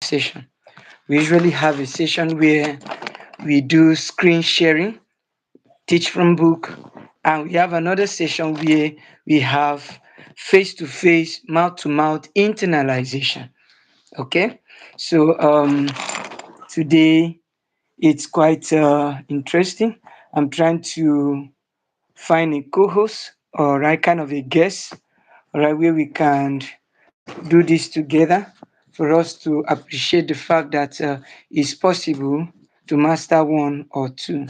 session. We usually have a session where we do screen sharing, teach from book, and we have another session where we have face to face, mouth to mouth internalization. Okay, so today it's quite interesting. I'm trying to find a co-host or right kind of a guest, right, where we can do this together for us to appreciate the fact that it's possible to master one or two.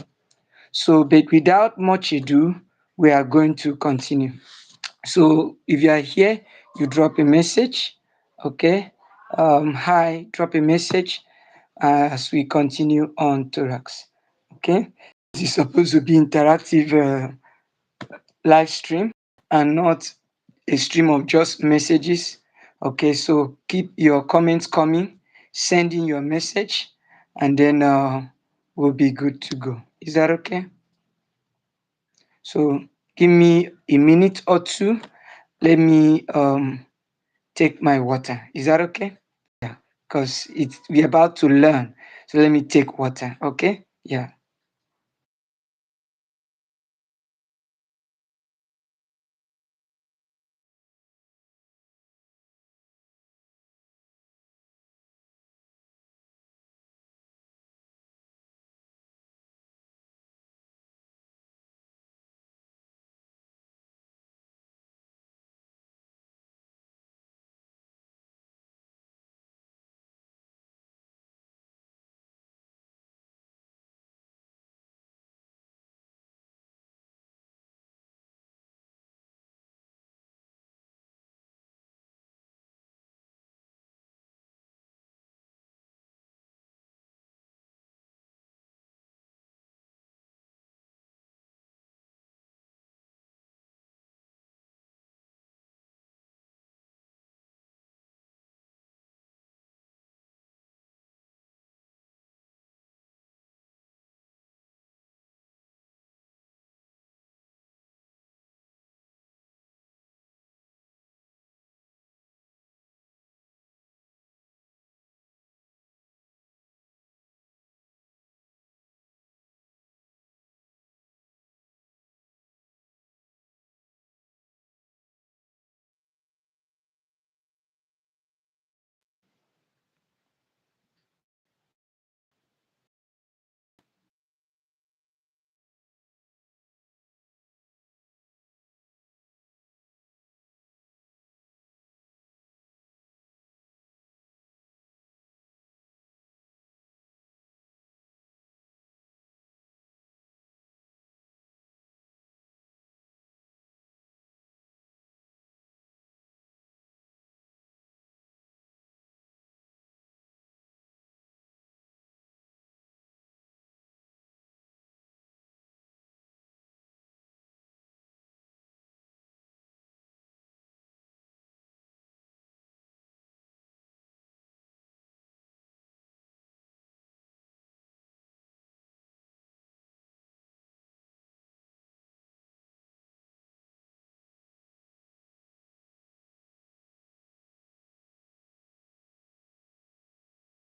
So, but without much ado, we are going to continue. So, if you are here, you drop a message, okay? Hi, drop a message as we continue on Thorax, okay? This is supposed to be interactive live stream and not a stream of just messages. Okay, so keep your comments coming, send in your message, and then we'll be good to go. Is that okay? So give me a minute or two. Let me take my water. Is that okay? Yeah, because it's we're about to learn. So let me take water. Okay? Yeah.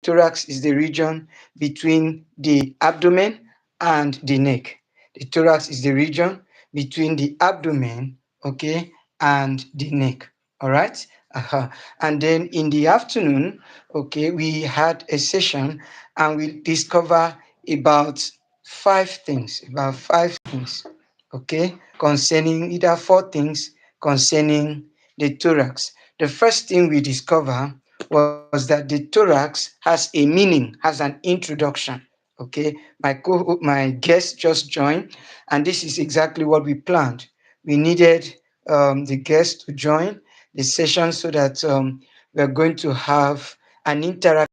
Thorax is the region between the abdomen and the neck. The thorax is the region between the abdomen, okay, and the neck. All right. And then in the afternoon, okay, we had a session and we discover about five things, okay, concerning either four things concerning the thorax. The first thing we discover was that the thorax has a meaning, has an introduction. Okay, my guest just joined, and this is exactly what we planned. We needed the guest to join the session so that we're going to have an interactive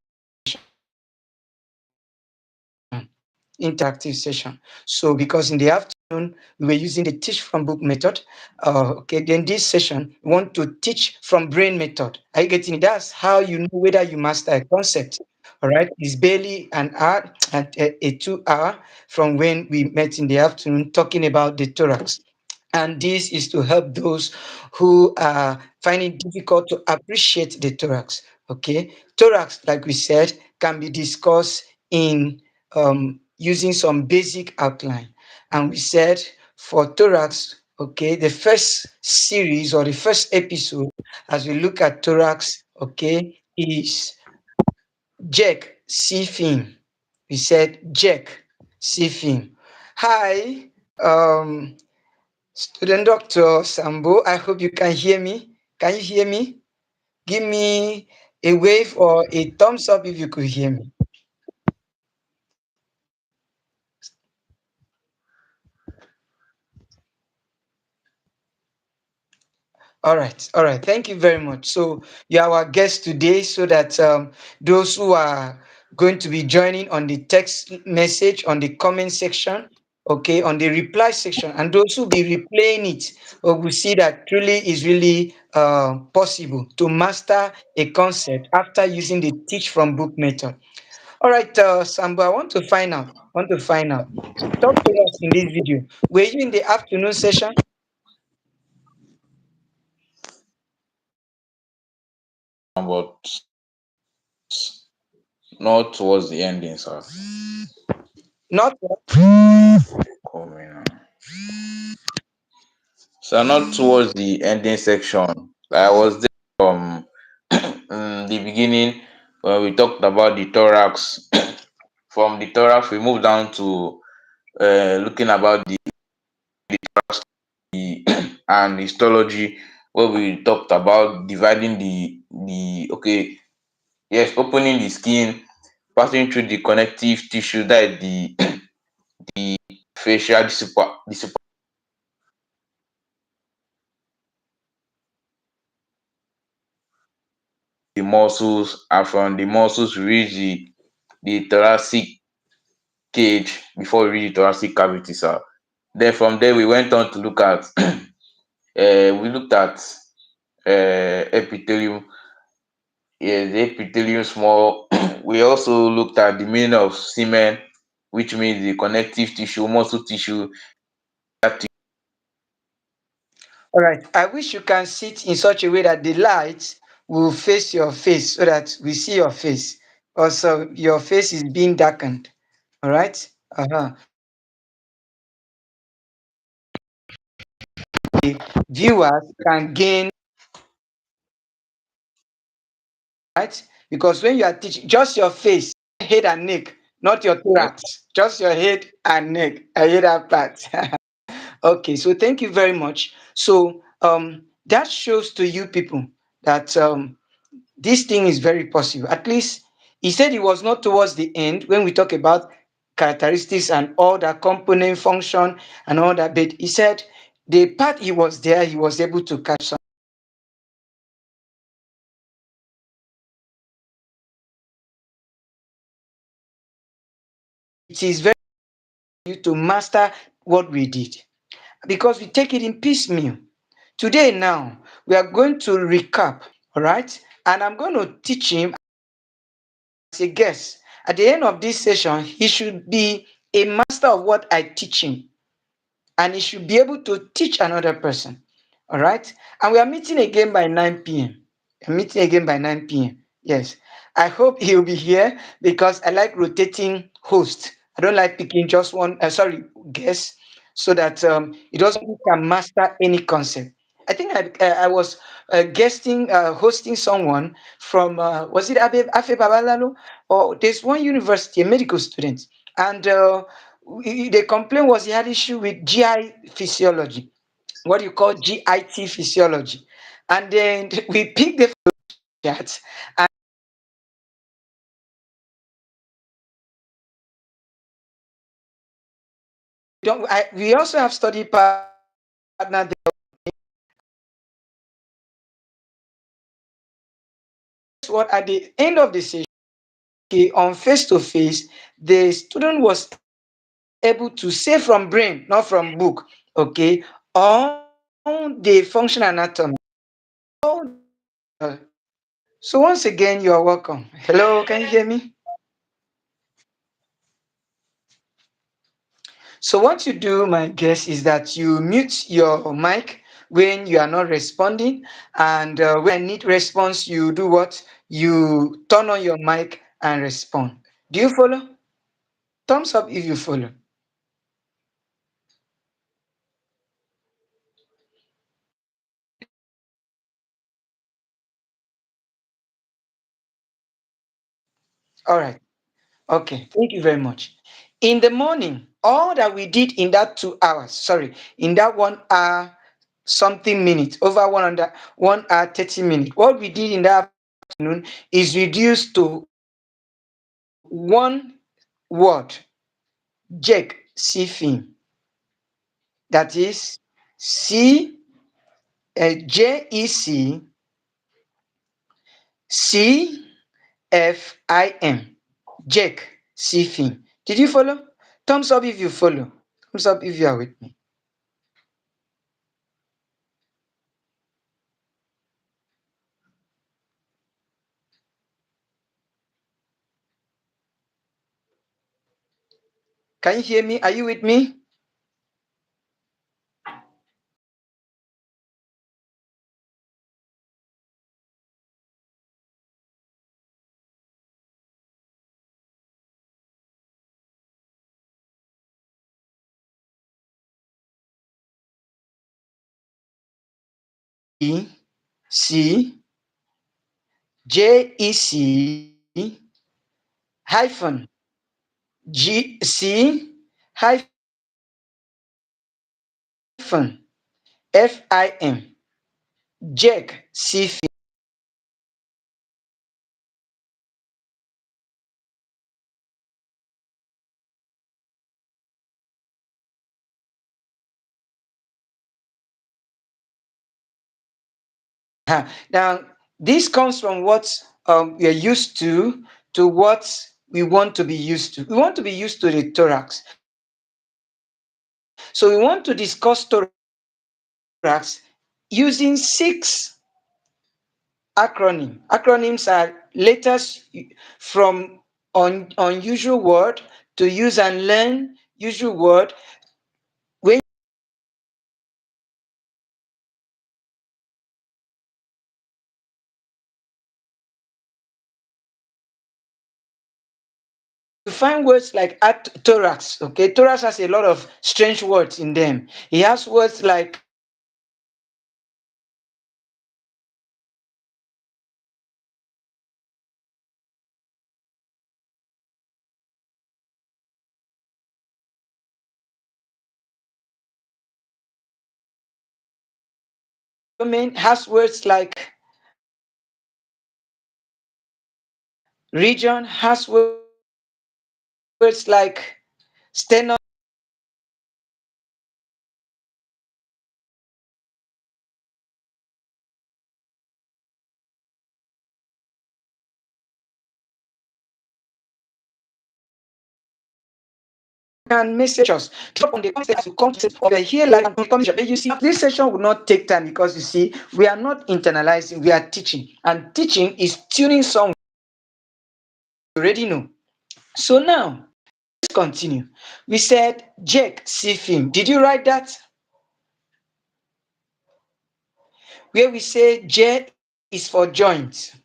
session. So because in the afternoon we were using the teach from book method, okay, then this session we want to teach from brain method. Are you getting it? That's how you know whether you master a concept. All right, it's barely an hour and a 2 hour from when we met in the afternoon talking about the thorax. And this is to help those who are finding it difficult to appreciate the thorax. Okay, thorax, like we said, can be discussed in using some basic outline. And we said for thorax, okay, the first series or the first episode as we look at thorax, okay, is Jack C film. We said Jack C film. Hi, um, student doctor Sambo. I hope you can hear me. Can you hear me? Give me a wave or a thumbs up if you could hear me. All right. Thank you very much. So you are our guest today, so that those who are going to be joining on the text message, on the comment section, okay, on the reply section, and those who be replaying it, will see that truly is really possible to master a concept after using the teach from book method. All right, Sambo, I want to find out. Talk to us in this video. Were you in the afternoon session? But not towards the ending, sir. Not. Coming So not towards the ending section. I was there from the beginning when we talked about the thorax. From the thorax, we moved down to looking about the and histology, where we talked about dividing the okay, yes, opening the skin, passing through the connective tissue, that is the the facial, the muscles, and from the muscles we reach the thoracic cage before we reach the thoracic cavity, sir. Then from there we went on to look at we looked at epithelium. Yes, the epithelium small. We also looked at the meaning of semen, which means the connective tissue, muscle tissue. That All right. I wish you can sit in such a way that the light will face your face so that we see your face. Also, your face is being darkened. All right. Uh-huh. Viewers can gain, right? Because when you are teaching, just your face, head and neck, not your yes, thorax, just your head and neck. I hear that part. Okay, so thank you very much. So that shows to you people that this thing is very possible. At least he said it was not towards the end when we talk about characteristics and all that component function and all that, but he said the part he was there, he was able to catch some. It is very you to master what we did because we take it in piecemeal. Today now we are going to recap, all right? And I'm going to teach him as a guest. At the end of this session, he should be a master of what I teach him, and he should be able to teach another person. All right. And we are meeting again by 9 p.m. We're meeting again by 9 p.m. Yes. I hope he'll be here because I like rotating host. I don't like picking just one, sorry, guest, so that it doesn't can master any concept. I think I was guesting, hosting someone from, was it Afe Babalalo? Or there's one university, a medical student. And the complaint was he had issue with GI physiology, what you call GIT physiology. And then we picked the chat and we also have study partner there. What at the end of the session, okay, on face to face, the student was able to say from brain, not from book, okay, on the function anatomy. So once again, you are welcome. Hello, can you hear me? So what you do, my guess, is that you mute your mic when you are not responding, and when I need response, you do what? you turn on your mic and respond. Do you follow? Thumbs up if you follow. All right. Okay. Thank you very much. In the morning, all that we did in that 2 hours, sorry, in that 1 hour something minutes, over 1 hour 30 minutes, what we did in the afternoon is reduced to one word: Jake see film. That is C JEC CFIM. Jake see film. Did you follow? Thumbs up if you follow. Thumbs up if you are with me. Can you hear me? Are you with me? C JEC hyphen GC hyphen FIM. Jack see film. Now, this comes from what we are used to what we want to be used to. We want to be used to the thorax. So we want to discuss thorax using 6 acronyms. Acronyms are letters from unusual word to use and learn usual word. When you find words like thorax, okay, thorax has a lot of strange words in them. He has words like abdomen, has words like region, has words like sternum, can message us. Drop on the comment section as you come to here live and comment. You see, this session will not take time because you see, we are not internalizing, we are teaching, and teaching is tuning someone you already know. So now, let's continue. We said Jake see film. Did you write that? Where we say J is for joint.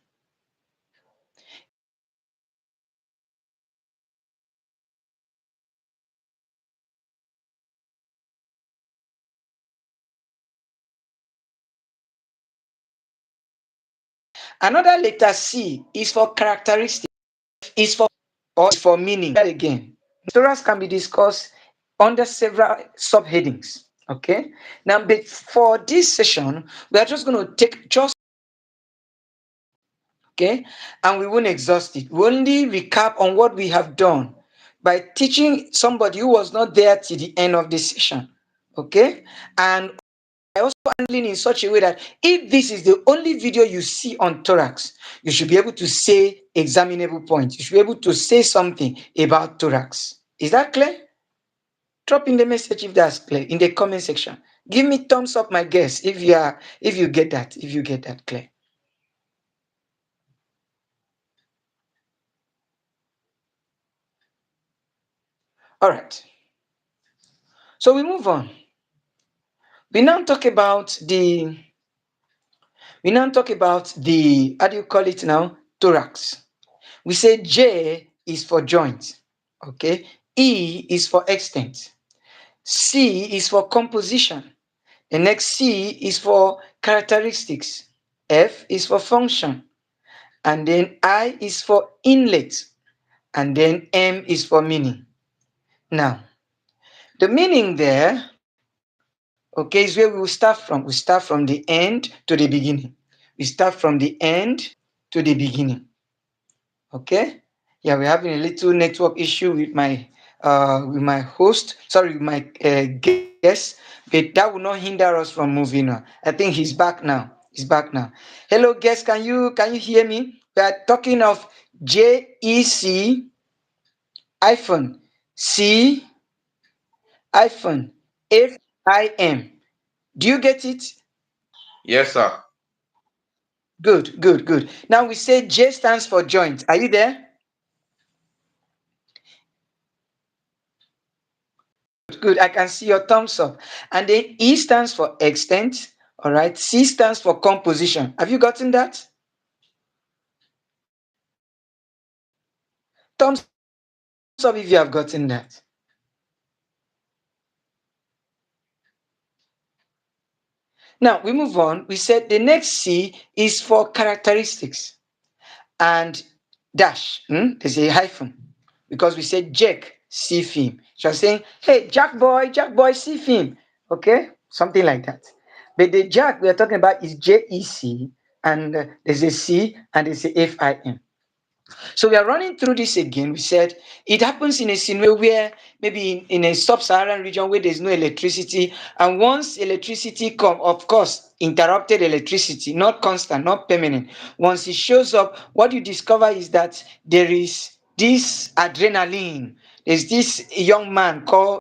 Another letter C is for characteristic, is for or is for meaning. That again. Thorax can be discussed under several subheadings. Okay. Now, but for this session, we are just going to take just okay, and we won't exhaust it. We only recap on what we have done by teaching somebody who was not there till the end of the session. Okay, and I also handling in such a way that if this is the only video you see on thorax, you should be able to say examinable points. You should be able to say something about thorax. Is that clear? Drop in the message if that's clear in the comment section. Give me thumbs up, my guess, if you get that, if you get that clear. All right. So we move on. We now talk about the how do you call it now? thorax. We say J is for joint. Okay. E is for extent. C is for composition. The next C is for characteristics. F is for function. And then I is for inlet. And then M is for meaning. Now, the meaning there, okay, is where we will start from. We start from the end to the beginning. We start from the end to the beginning. Okay? Yeah, we're having a little network issue with my host, sorry, with my guest, but that will not hinder us from moving on. I think he's back now. He's back now. Hello, guest, can you hear me? We are talking of JEC hyphen C hyphen FIM. Do you get it? Yes, sir. Good, good, good. Now we say J stands for joint. Are you there? Good, good. I can see your thumbs up. And then E stands for extent. All right. C stands for composition. Have you gotten that? Thumbs up if you have gotten that. Now we move on. We said the next C is for characteristics and dash. There's a hyphen because we said Jack see film. So I'm saying, hey, Jack boy, see film. Okay, something like that. But the Jack we are talking about is JEC, and there's a C and there's a FIM. So we are running through this again. We said it happens in a scenario where maybe in a sub-Saharan region where there's no electricity, and once electricity come, of course, interrupted electricity, not constant, not permanent. Once it shows up, what you discover is that there is this adrenaline. There's this young man called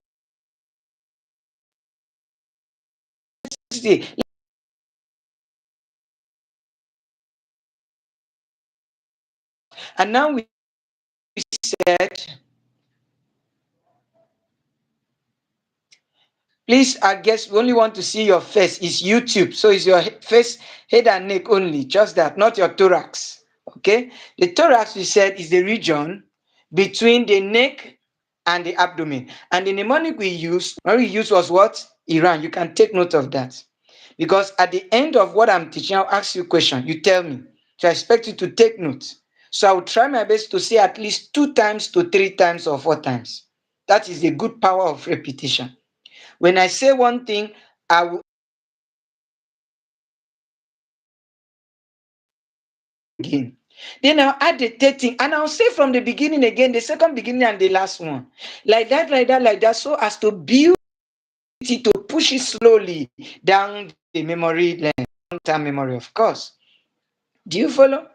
and now we said, please, I guess we only want to see your face. It's YouTube. So it's your face, head and neck only. Just that, not your thorax. Okay? The thorax, we said, is the region between the neck and the abdomen. And the mnemonic when we used was what? Iran. You can take note of that. Because at the end of what I'm teaching, I'll ask you a question. You tell me. So I expect you to take notes. So I will try my best to say at least 2 times to 3 times or 4 times. That is the good power of repetition. When I say one thing, I will again. Then I'll add the third thing and I'll say from the beginning again, the second beginning and the last one. Like that, like that, like that, so as to build it, to push it slowly down the memory lane, long-term memory, of course. Do you follow?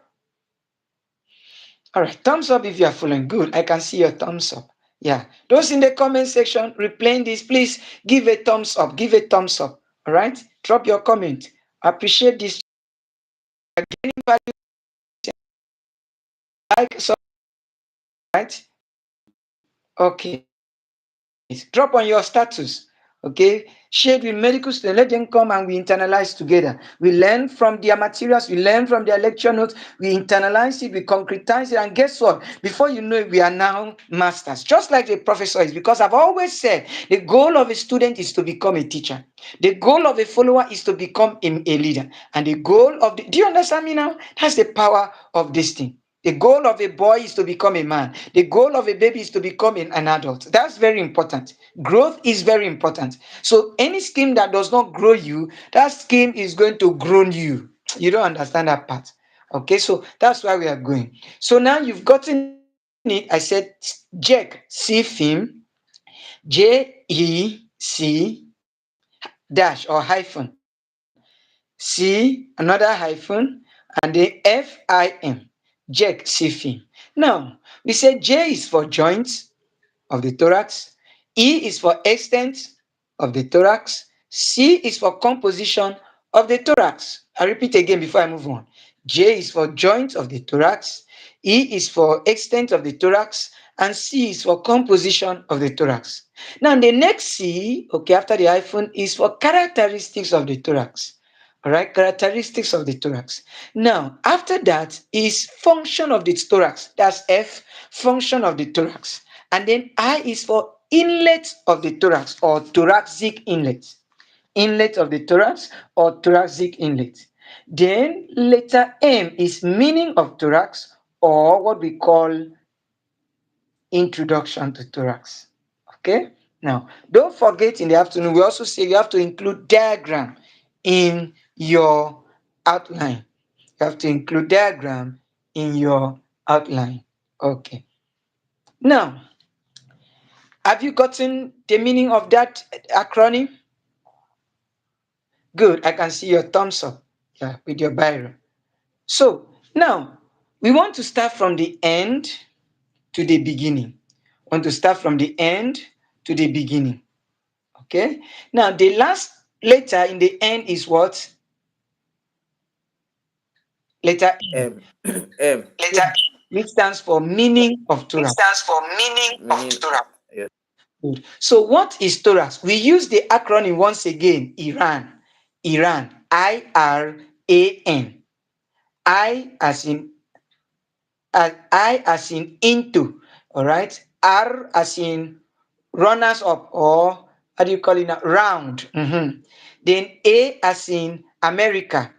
All right, thumbs up if you are following. Good, I can see your thumbs up. Yeah, those in the comment section replaying this, please give a thumbs up. Give a thumbs up. All right, drop your comment. I appreciate this. Gaining value, like, so, right? Okay, drop on your status. Okay, share with medical students, let them come and we internalize together. We learn from their materials, we learn from their lecture notes, we internalize it, we concretize it, and guess what? Before you know it, we are now masters, just like the professor is. Because I've always said the goal of a student is to become a teacher, the goal of a follower is to become a leader, and the goal of the, do you understand me now? That's the power of this thing. The goal of a boy is to become a man. The goal of a baby is to become an adult. That's very important. Growth is very important. So any scheme that does not grow you, that scheme is going to groan you. You don't understand that part. Okay, so that's why we are going. So now you've gotten it. I said Jack, C film, JEC dash or hyphen, C another hyphen, and then FIM. Jack, C film. Now we said J is for joints of the thorax, E is for extent of the thorax, C is for composition of the thorax. I repeat again before I move on. J is for joint of the thorax, E is for extent of the thorax, and C is for composition of the thorax. Now the next C, okay, after the hyphen, is for characteristics of the thorax. All right, characteristics of the thorax. Now, after that is function of the thorax. That's F, function of the thorax. And then I is for inlet of the thorax or thoracic inlet. Inlet of the thorax or thoracic inlet. Then letter M is meaning of thorax or what we call introduction to thorax. Okay. Now, don't forget in the afternoon, we also say you have to include diagram in your outline. You have to include diagram in your outline. Okay. Now, have you gotten the meaning of that acronym? Good. I can see your thumbs up. Yeah, with your biro. So now we want to start from the end to the beginning. Want to start from the end to the beginning. Okay. Now the last letter in the end is what? Letter E. M. M. Letter E, which stands for meaning of thorax. Stands for meaning of Meaning. thorax. Yes. Good. So what is thorax? We use the acronym once again. Iran. Iran. IRAN. I as in I as in into. All right. R as in runners up or how do you call it now? Round. Then A as in America.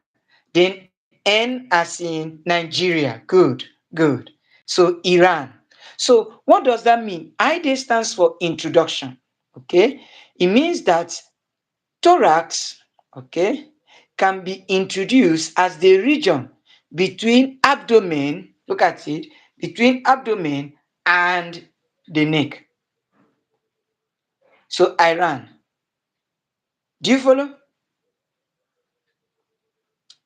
Then N as in Nigeria. Good, good. So Iran. So what does that mean? ID stands for introduction. Okay. It means that thorax, okay, can be introduced as the region between abdomen, look at it, between abdomen and the neck. So Iran. Do you follow?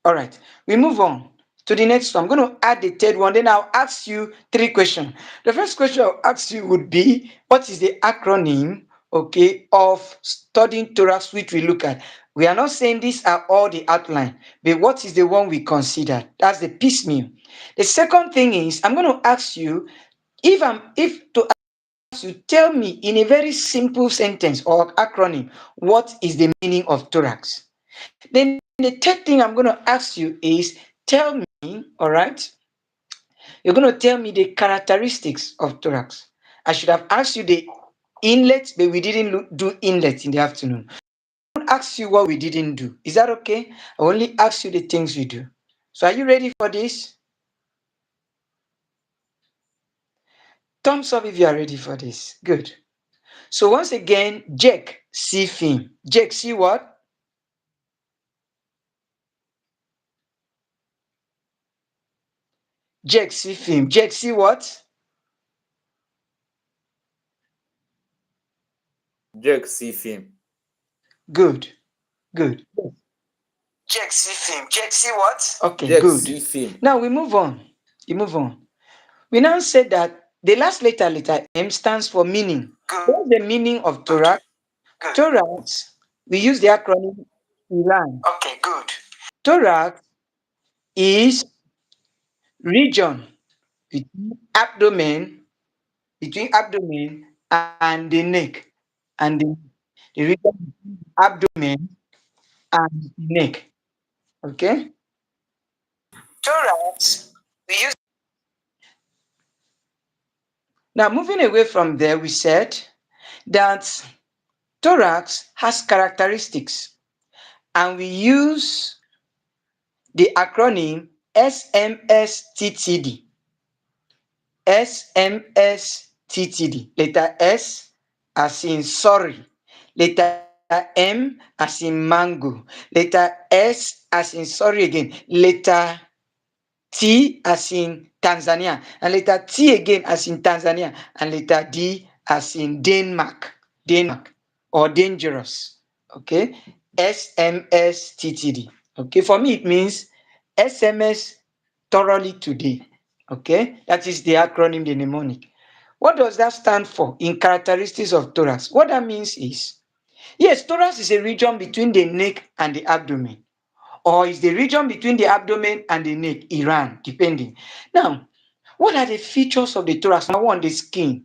All right, we move on to the next one. I'm going to add the third one, then I'll ask you three questions. The first question I'll ask you would be what is the acronym, okay, of studying thorax which we look at? We are not saying these are all the outline, but what is the one we consider? That's the piecemeal. The second thing is I'm going to ask you if to ask you tell me in a very simple sentence or acronym what is the meaning of thorax. Then the third thing I'm going to ask you is tell me, all right, you're going to tell me the characteristics of thorax. I should have asked you the inlet, but we didn't do inlet in the afternoon. I won't ask you what we didn't do. Is that okay? I only ask you the things we do. So are you ready for this? Thumbs up if you are ready for this. Good. So once again, Jack, see film. Jack, see what? Jack, see film. Jack, see what? Jack see film. Good. Good. Check see film. Check see what? Okay, Jack good. see film. Now we move on. We move on. We now said that the last letter M stands for meaning. Good. What's the meaning of thorax? Good. Thorax, we use the acronym IRAN. Okay, good. Thorax is region between abdomen, and the neck. And the region between abdomen and the neck. Okay? Thorax, we use. Now, moving away from there, we said that thorax has characteristics, and we use the acronym SMSTTD. SMSTTD. Letter S as in sorry. Letter M as in mango. Letter S as in sorry again. Letter T as in Tanzania, and letter T again as in Tanzania, and letter D as in Denmark, Denmark or dangerous. Okay, SMSTTD. Okay, for me it means SMS thoroughly today. Okay, that is the acronym, the mnemonic. What does that stand for in characteristics of thorax? What that means is yes, thorax is a region between the neck and the abdomen or is the region between the abdomen and the neck, Iran, depending. Now, what are the features of the thorax? Number one, the skin.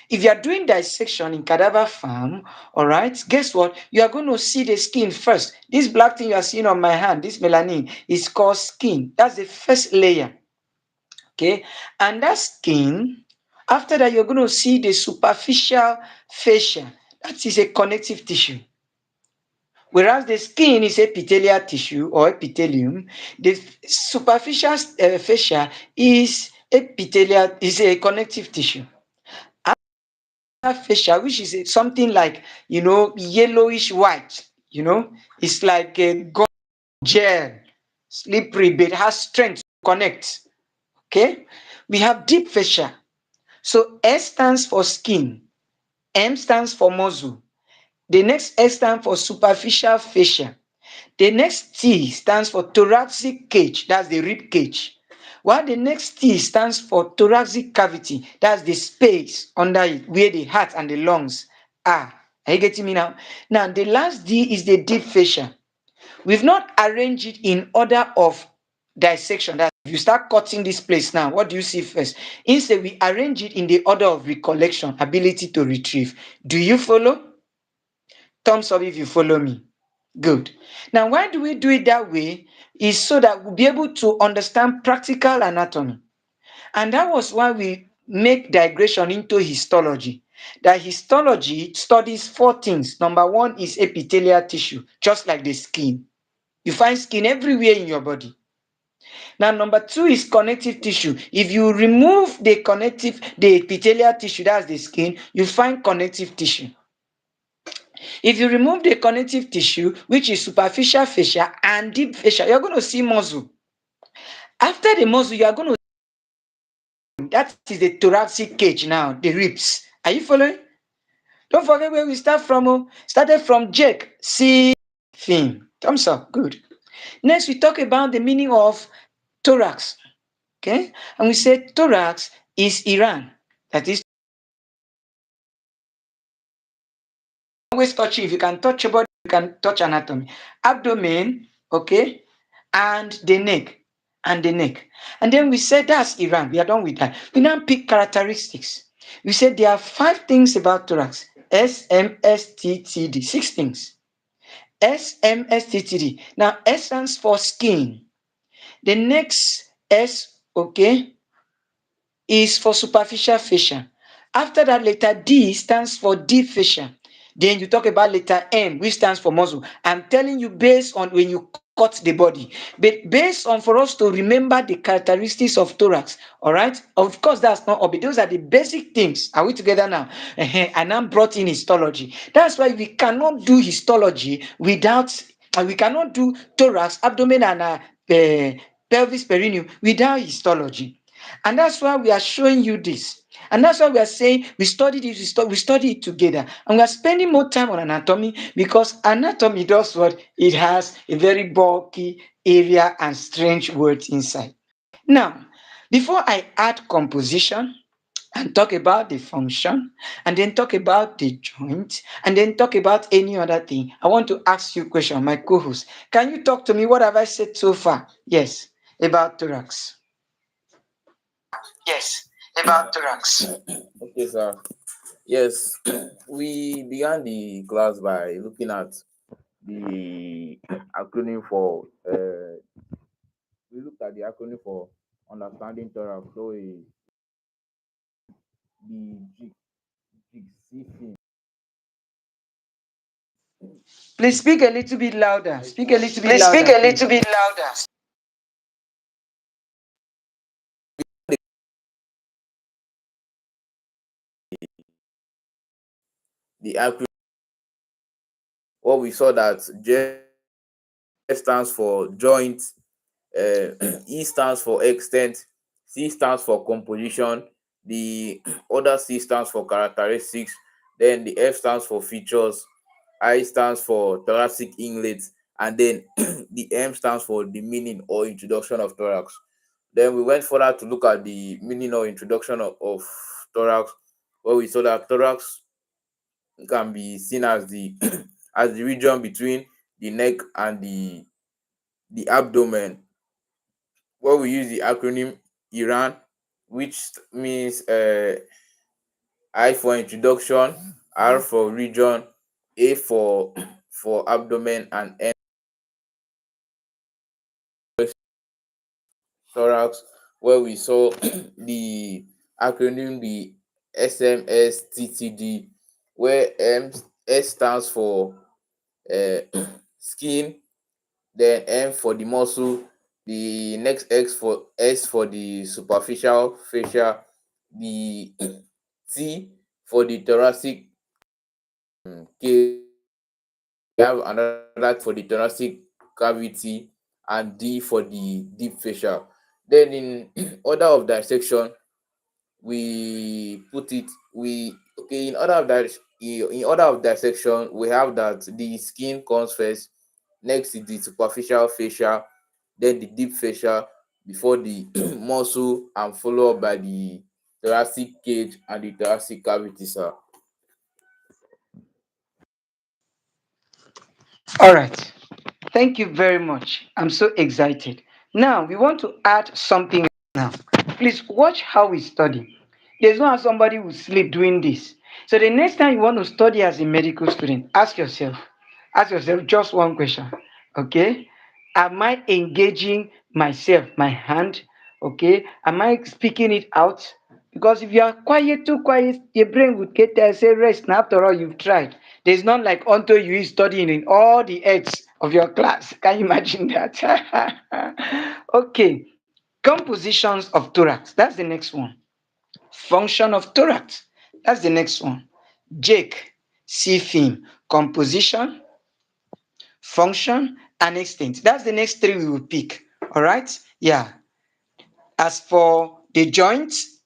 If you are doing dissection in cadaver farm, all right, guess what? You are going to see the skin first. This black thing you are seeing on my hand, this melanin, is called skin. That's the first layer. Okay, and that skin, after that, you're going to see the superficial fascia. That is a connective tissue. Whereas the skin is epithelial tissue or epithelium, the superficial fascia is epithelial, is a connective tissue. Fascia, which is something like, yellowish white, it's like a gel, slippery, but it has strength to connect. Okay, we have deep fascia. So S stands for skin, M stands for muscle. The next S stands for superficial fascia. The next T stands for thoracic cage, that's the rib cage. While the next T stands for thoracic cavity, that's the space under it where the heart and the lungs are. Are you getting me now? Now, the last D is the deep fascia. We've not arranged it in order of dissection. That if you start cutting this place now, what do you see first? Instead, we arrange it in the order of recollection, ability to retrieve. Do you follow? Thumbs up if you follow me. Good. Now, why do we do it that way? Is so that we'll be able to understand practical anatomy. And that was why we make digression into histology. That histology studies four things. Number one is epithelial tissue, just like the skin. You find skin everywhere in your body. Now, number two is connective tissue. If you remove the epithelial tissue, that's the skin, you find connective tissue. If you remove the connective tissue, which is superficial fascia and deep fascia, you're going to see muscle. After the muscle, you are going to that is the thoracic cage now, the ribs. Are you following? Don't forget where we start from. Started from Jake. See thing. Thumbs up. Good. Next, we talk about the meaning of thorax. Okay, and we say thorax is Iran. That is always touching. If you can touch your body, you can touch anatomy. Abdomen, okay, and the neck, and the neck. And then we said that's Iran. We are done with that. We now pick characteristics. We said there are 5 things about thorax. SMSTTD. 6 things. SMSTTD. Now S stands for skin. The next S, okay, is for superficial fascia. After that, letter D stands for deep fascia. Then you talk about letter M, which stands for muscle. I'm telling you based on when you cut the body, but based on for us to remember the characteristics of thorax. All right. Of course, that's not obvious. Those are the basic things. Are we together now? And I'm brought in histology. That's why we cannot do histology without. We cannot do thorax, abdomen, and pelvis perineum without histology. And that's why we are showing you this. And that's why we are saying we study this, we study it together. And we are spending more time on anatomy because anatomy does what? It has a very bulky area and strange words inside. Now, before I add composition and talk about the function, and then talk about the joint, and then talk about any other thing, I want to ask you a question, my co-host. Can you talk to me? What have I said so far? Yes, about thorax. Yes, about thorax. Okay, sir. Yes, we began the class by looking at the acronym for we looked at the acronym for understanding thorax. So the GCF. Please speak a little bit louder. Speak a little bit Please speak louder, a little please. bit louder. The acronym, what we saw that J stands for joint, E stands for extent, C stands for composition, the other C stands for characteristics, then the F stands for features, I stands for thoracic inlet, and then the M stands for the meaning or introduction of thorax. Then we went further to look at the meaning or introduction of thorax, where we saw that thorax can be seen as the as the region between the neck and the abdomen, where we use the acronym Iran, which means I for introduction, R for region, A for for abdomen, and N thorax, where we saw the acronym the SMSTTD, where S stands for uh, skin, then M for the muscle, the next X for S for the superficial fascia, the T for the thoracic cage. We have another for the thoracic cavity, and D for the deep fascia. Then in order of dissection, we put it we okay in order of dissection, we have that the skin comes first, next is the superficial fascia, then the deep fascia, before the muscle, and followed up by the thoracic cage and the thoracic cavity, sir. All right. Thank you very much. I'm so excited. Now, we want to add something now. Please watch how we study. There's no how somebody will sleep doing this. So the next time you want to study as a medical student, ask yourself just one question. Okay? Am I engaging myself, my hand? Okay? Am I speaking it out? Because if you are quiet, too quiet, your brain would get there and say, rest. Now, after all, you've tried. There's not like until you is studying in all the heads of your class. Can you imagine that? Okay. Compositions of thorax. That's the next one. Function of thorax. That's the next one. Jake, C film. Composition, function, and extent. That's the next three we will pick. All right? Yeah. As for the joints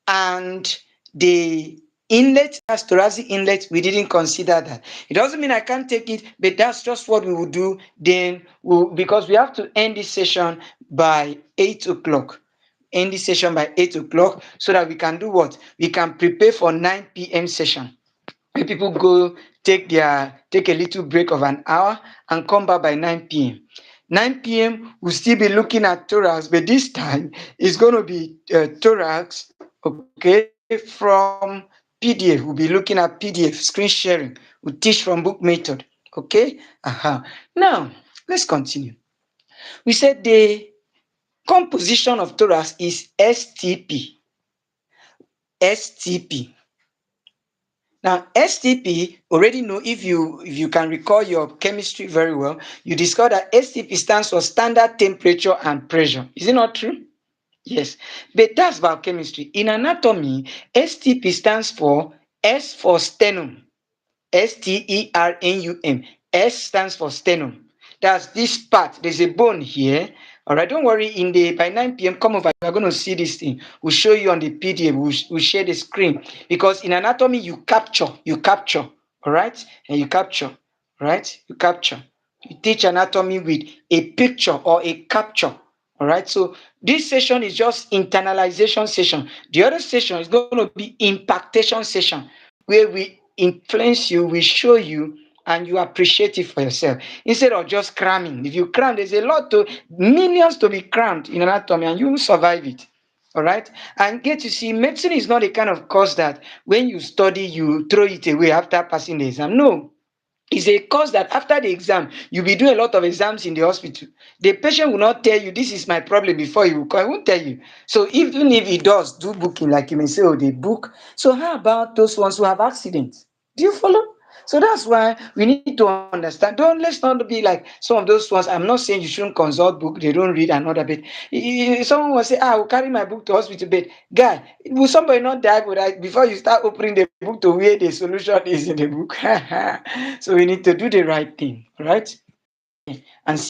and the inlet, as thoracic inlet, we didn't consider that. It doesn't mean I can't take it, but that's just what we will do. Then because we have to end this session by 8 o'clock. End this session by 8 o'clock so that we can do what? We can prepare for 9 p.m. session. When people go take a little break of an hour and come back by 9 p.m. 9 p.m. we'll still be looking at thorax, but this time it's going to be thorax, okay, from PDF. We'll be looking at PDF screen sharing. We'll teach from book method, okay. Now let's continue. We said the composition of thorax is STP. STP. Now, STP already know, if you can recall your chemistry very well, you discover that STP stands for standard temperature and pressure. Is it not true? Yes. But that's biochemistry. In anatomy, STP stands for S for sternum. Sternum. S stands for sternum. That's this part. There's a bone here. All right, don't worry. In the by 9 p.m., come over. You're going to see this thing. We'll show you on the PDF. We'll share the screen because in anatomy you capture. All right, and you capture. Right, you capture. You teach anatomy with a picture or a capture. All right, so this session is just internalization session. The other session is going to be impactation session where we influence you, we show you, and you appreciate it for yourself instead of just cramming. If you cram, there's a lot to millions to be crammed in anatomy, and you will survive it. All right, and get to see medicine is not a kind of course that when you study you throw it away after passing the exam. No, it's a course that after the exam you'll be doing a lot of exams in the hospital. The patient will not tell you this is my problem before you will come. He won't tell you. So even if he does do booking, like you may say, oh, they book. So how about those ones who have accidents? Do you follow? So that's why we need to understand. Don't Let's not be like some of those ones. I'm not saying you shouldn't consult book, they don't read and all that, but someone will say, I will carry my book to hospital, but guy, will somebody not die before you start opening the book to where the solution is in the book? So we need to do the right thing, right? And see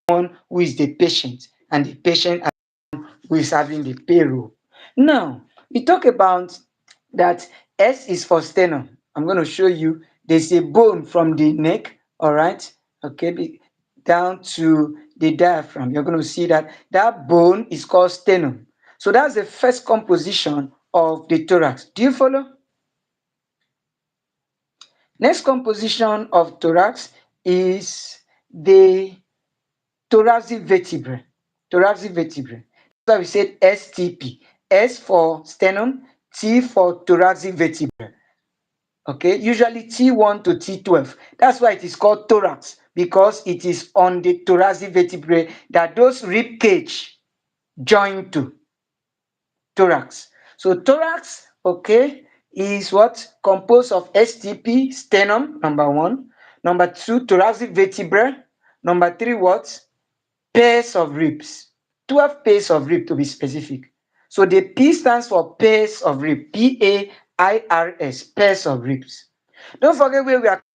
one who is the patient, and the patient who is having the payroll. Now, we talk about that S is for sternum. I'm going to show you there's a bone from the neck, all right? Okay, down to the diaphragm. You're going to see that that bone is called sternum. So that's the first composition of the thorax. Do you follow? Next composition of thorax is the thoracic vertebrae. Thoracic vertebrae. That's why we said STP. S for sternum, T for thoracic vertebra. Okay, usually T1 to T12. That's why it is called thorax, because it is on the thoracic vertebrae that those rib cage join to. Thorax. So thorax, okay, is what? Composed of STP, sternum, number one. Number two, thoracic vertebra. Number three, what? Pairs of ribs. 12 pairs of rib to be specific. So the P stands for pairs of rib. P-A-I-R-S, pairs of ribs. Don't forget where we are coming from.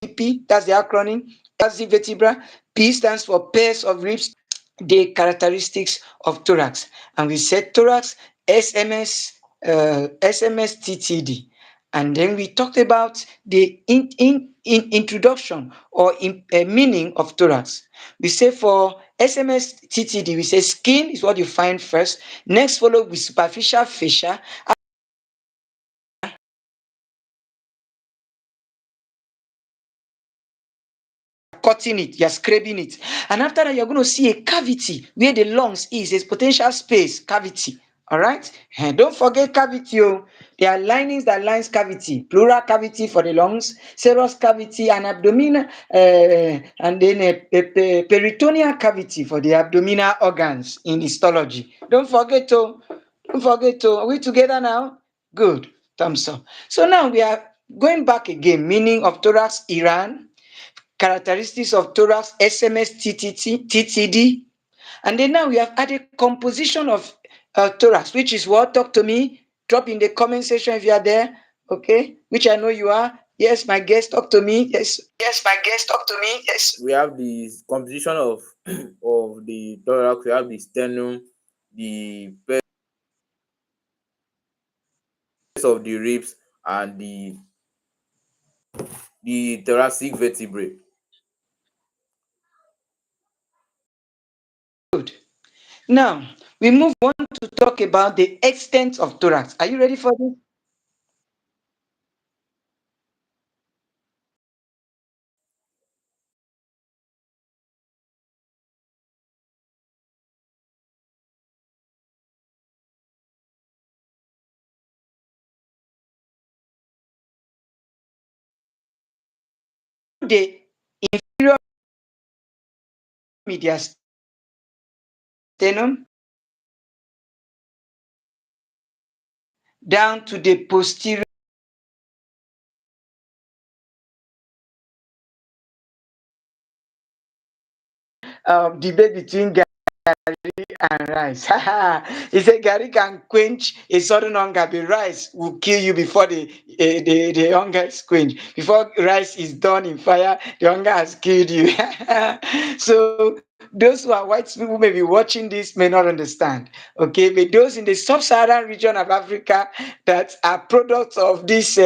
We said thorax is composed of STP, that's the acronym. Thoracic vertebra. P stands for pairs of ribs. The characteristics of thorax. And we said thorax, SMSTTD. And then we talked about the introduction or meaning of thorax. We say for SMSTTD, we say skin is what you find first. Next, followed with superficial fascia. Cutting it, you're scraping it. And after that, you're going to see a cavity where the lungs is, a potential space, cavity. All right. And don't forget cavity. Oh. There are linings that lines cavity, pleural cavity for the lungs, serous cavity, and abdominal, and then a peritoneal cavity for the abdominal organs in histology. Don't forget to. Don't forget to. Are we together now? Good. Thumbs up. So now we are going back again. Meaning of thorax, Iran. Characteristics of thorax, SMS TTD. And then now we have added composition of thorax, which is what? Talk to me. Drop in the comment section if you are there. Okay, which I know you are. Yes, my guest, talk to me. Yes. Yes, my guest, talk to me. Yes. We have the composition of of the thorax. We have the sternum, the base of the ribs, and the thoracic vertebrae. Good. Now we move on to talk about the extent of thorax. Are you ready for this? The inferior mediastinum down to the posterior debate between and rice. He said Gary can quench a sudden hunger, but rice will kill you before the hunger is quenched. Before rice is done in fire, the hunger has killed you. So those who are white people may be watching this may not understand. Okay, but those in the sub-Saharan region of Africa that are products of this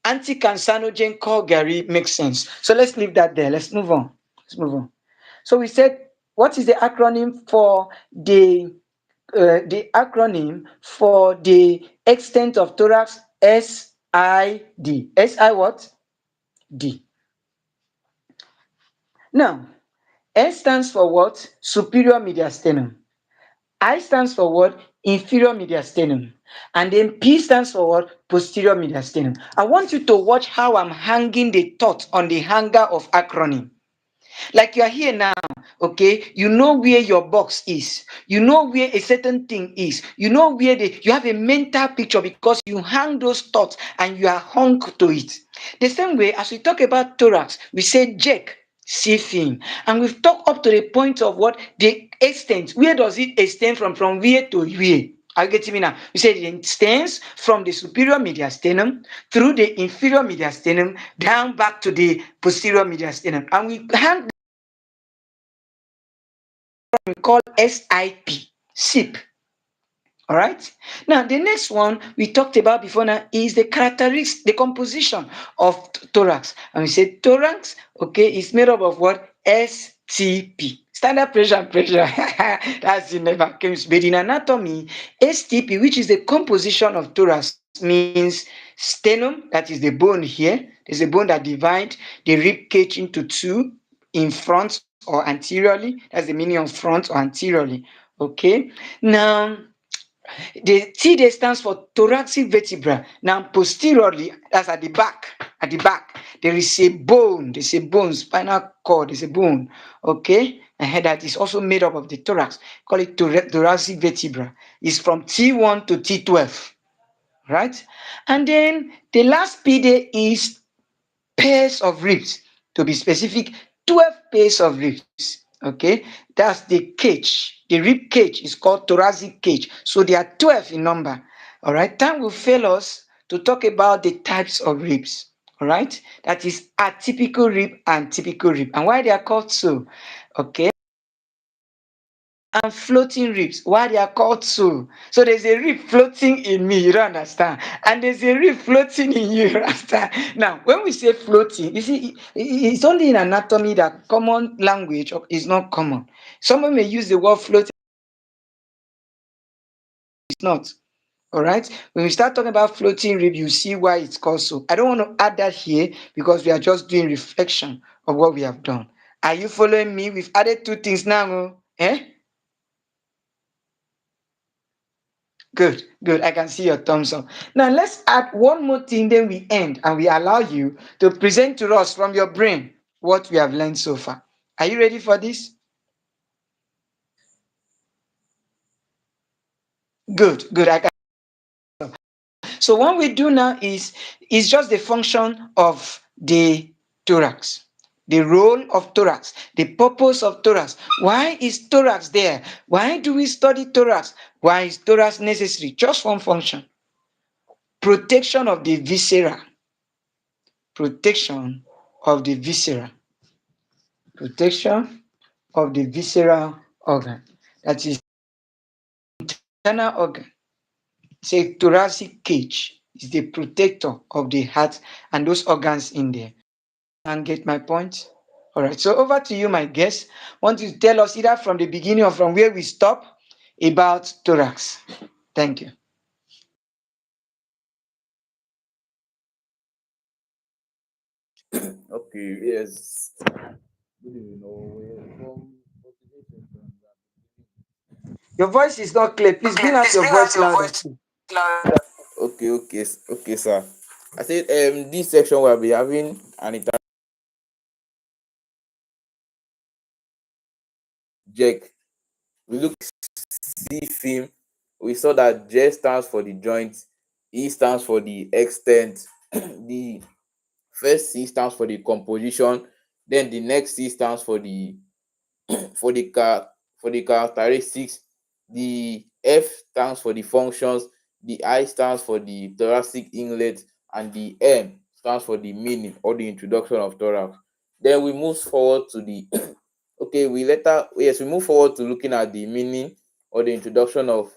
anti-carcinogen called Gary makes sense. So let's leave that there. Let's move on. Let's move on. So we said, what is the acronym for the acronym for the extent of thorax? SID. SI what? D. Now, S stands for what? Superior mediastinum. I stands for what? Inferior mediastinum. And then P stands for what? Posterior mediastinum. I want you to watch how I'm hanging the thought on the hanger of acronym. Like you are here now, okay, you know where your box is, you know where a certain thing is, you know where you have a mental picture because you hang those thoughts and you are hung to it. The same way as we talk about thorax, we say Jack, see film, and we've talked up to the point of what the extent, where does it extend from where to where. Are you getting me now? We said it extends from the superior mediastinum through the inferior mediastinum down back to the posterior mediastinum, and we hang we call SIP, SIP. All right. Now, the next one we talked about before now is the characteristics, the composition of thorax. And we said thorax, okay, is made up of what? STP. Standard pressure and pressure. That's in never came. But in anatomy, STP, which is the composition of thorax, means Sternum, that is the bone here. There's a bone that divides the rib cage into two, in front or anteriorly. That's the meaning of front or anteriorly. Okay. Now, the T there stands for thoracic vertebra. Now, posteriorly, that's at the back. At the back, there is a bone. There's a bone, spinal cord. There's a bone. Okay, and head that is also made up of the thorax. Call it thoracic vertebra. It's from T1 to T12, right? And then the last P there is pairs of ribs. To be specific, 12 pairs of ribs. Okay, that's the cage. The rib cage is called thoracic cage. So there are 12 in number. All right, time will fail us to talk about the types of ribs. All right, that is atypical rib and typical rib, and why they are called so. Okay, and floating ribs, why they are called so. So there's a rib floating in me, you don't understand, and there's a rib floating in you, you understand. Now, when we say floating, you see, it's only in anatomy that common language is not common. Someone may use the word floating, it's not. All right, when we start talking about floating rib, you see why it's called so. I don't want to add that here because we are just doing reflection of what we have done. Are you following me? We've added two things now. Eh? Good, good. I can see your thumbs up. Now let's add one more thing, then we end and we allow you to present to us from your brain what we have learned so far. Are you ready for this? Good, good. So what we do now is just the function of the thorax, the role of thorax, the purpose of thorax. Why is thorax there? Why do we study thorax? Why is thorax necessary? Just one function: protection of the viscera, protection of the viscera, protection of the visceral organ. That is internal organ. Say thoracic cage is the protector of the heart and those organs in there. And get my point? All right. So over to you, my guest. Want you to tell us either from the beginning or from where we stop about thorax. Thank you. Okay, yes. Good evening. From motivation from Your voice is not clear. Please bring out Please your bring out voice your louder. voice louder. Okay, okay, okay, sir. I said this section will be having an interject. We look C film. We saw that J stands for the joint, E stands for the extent, the first C stands for the composition, then the next C stands for the for the for the characteristics, the F stands for the functions, the I stands for the thoracic inlet, and the M stands for the meaning or the introduction of thorax. Then we move forward to the okay, we move forward to looking at the meaning or the introduction of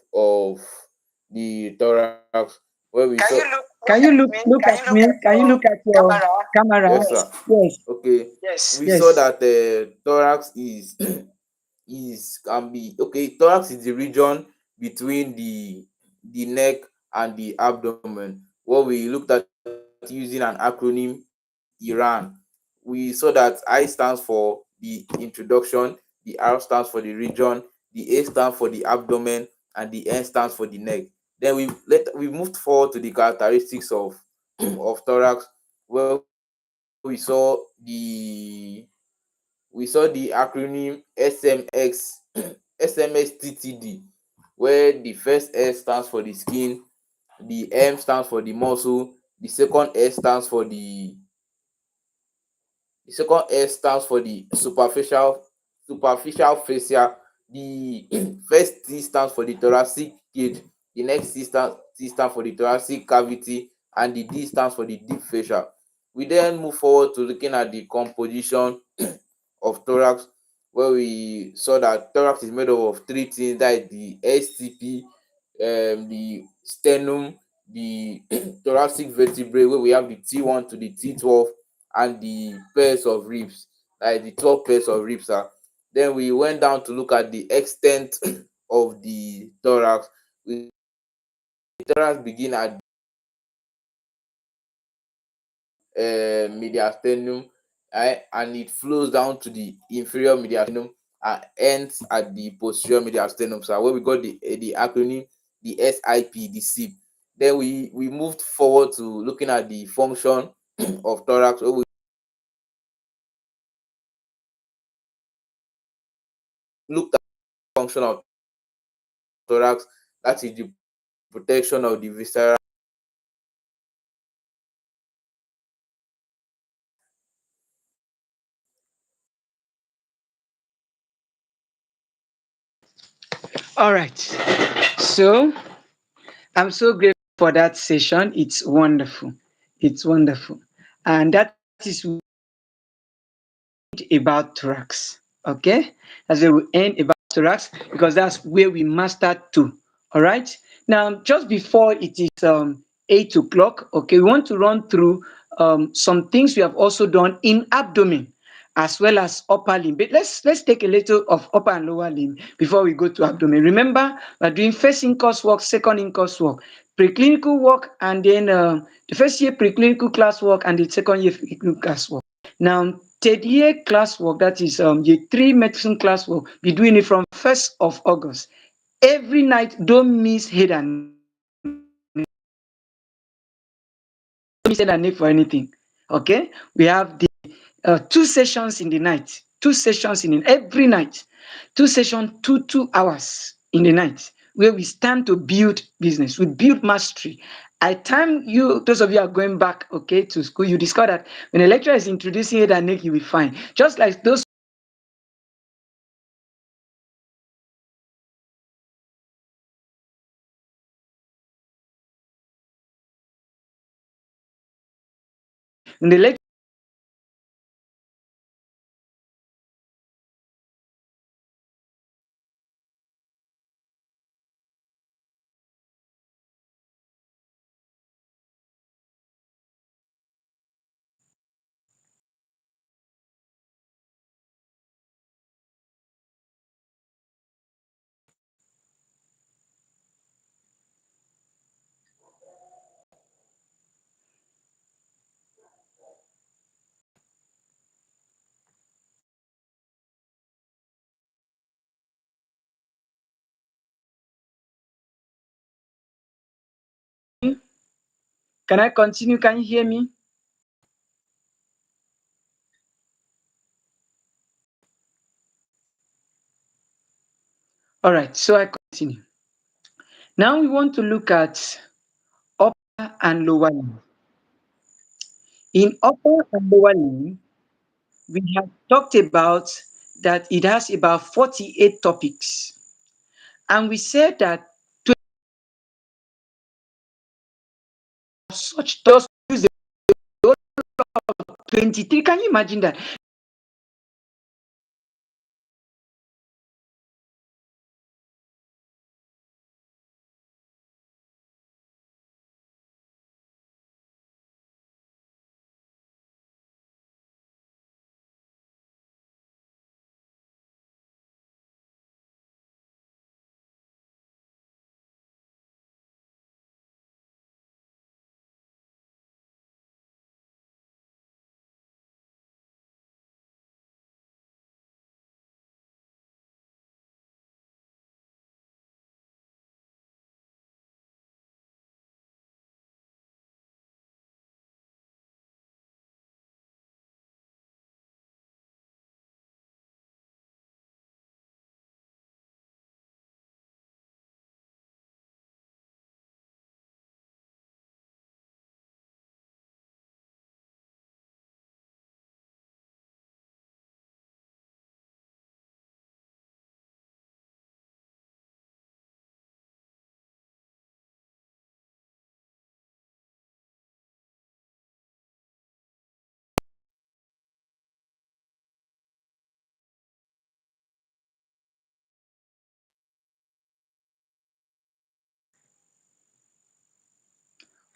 the thorax, where we saw. Look Can at you look me? look Can at you look me? at Can you your look at your camera? camera? Yes, sir. Yes, Okay. yes, We saw yes. that thorax is is can be okay. Thorax is the region between the neck and the abdomen. What we looked at using an acronym Iran. We saw that I stands for the introduction, the R stands for the region, the A stands for the abdomen, and the N stands for the neck. Then we moved forward to the characteristics of of thorax, where we saw the acronym SMX SMSTTD, where the first S stands for the skin, the M stands for the muscle, the second S stands for the second S stands for the superficial fascia, the first T stands for the thoracic cage, the next T stands for the thoracic cavity, and the D stands for the deep fascia. We then move forward to looking at the composition of thorax, where we saw that thorax is made up of three things, that is the STP, the sternum, the thoracic vertebrae, where we have the T1 to the T12, and the pairs of ribs, that is the 12 pairs of ribs. Then we went down to look at the extent of the thorax. The thorax begin at mediastinum, and it flows down to the inferior mediastinum and ends at the posterior mediastinum. So where we got the acronym, the SIP, the SIP. Then we moved forward to looking at the function of thorax. Where we looked at the function of thorax, that is the protection of the visceral. All right. So I'm so grateful for that session. It's wonderful. It's wonderful. And that is about thorax. Okay, that's where we end about thorax because that's where we mastered to. All right. Now, just before it is 8 o'clock, okay, we want to run through some things we have also done in abdomen as well as upper limb. But let's take a little of upper and lower limb before we go to abdomen. Remember, we're doing first in course work, second in course work, preclinical work, and then the first year preclinical class work and the second year preclinical class work. Now, third year classwork, that is year three medicine classwork, be doing it from 1st of August. Every night, don't miss head and neck. Don't miss head and neck for anything. Okay? We have the 2 sessions in the night, 2 sessions in every night, 2 sessions, 2 hours in the night, where we stand to build business, we build mastery. At time you, those of you are going back, okay, to school, you discover that when a lecturer is introducing head and neck, you will find just like those in the lecture. Can I continue? Can you hear me? All right, so I continue. Now we want to look at upper and lower limb. In upper and lower limb, we have talked about that it has about 48 topics. And we said that such just use the whole 23. Can you imagine that?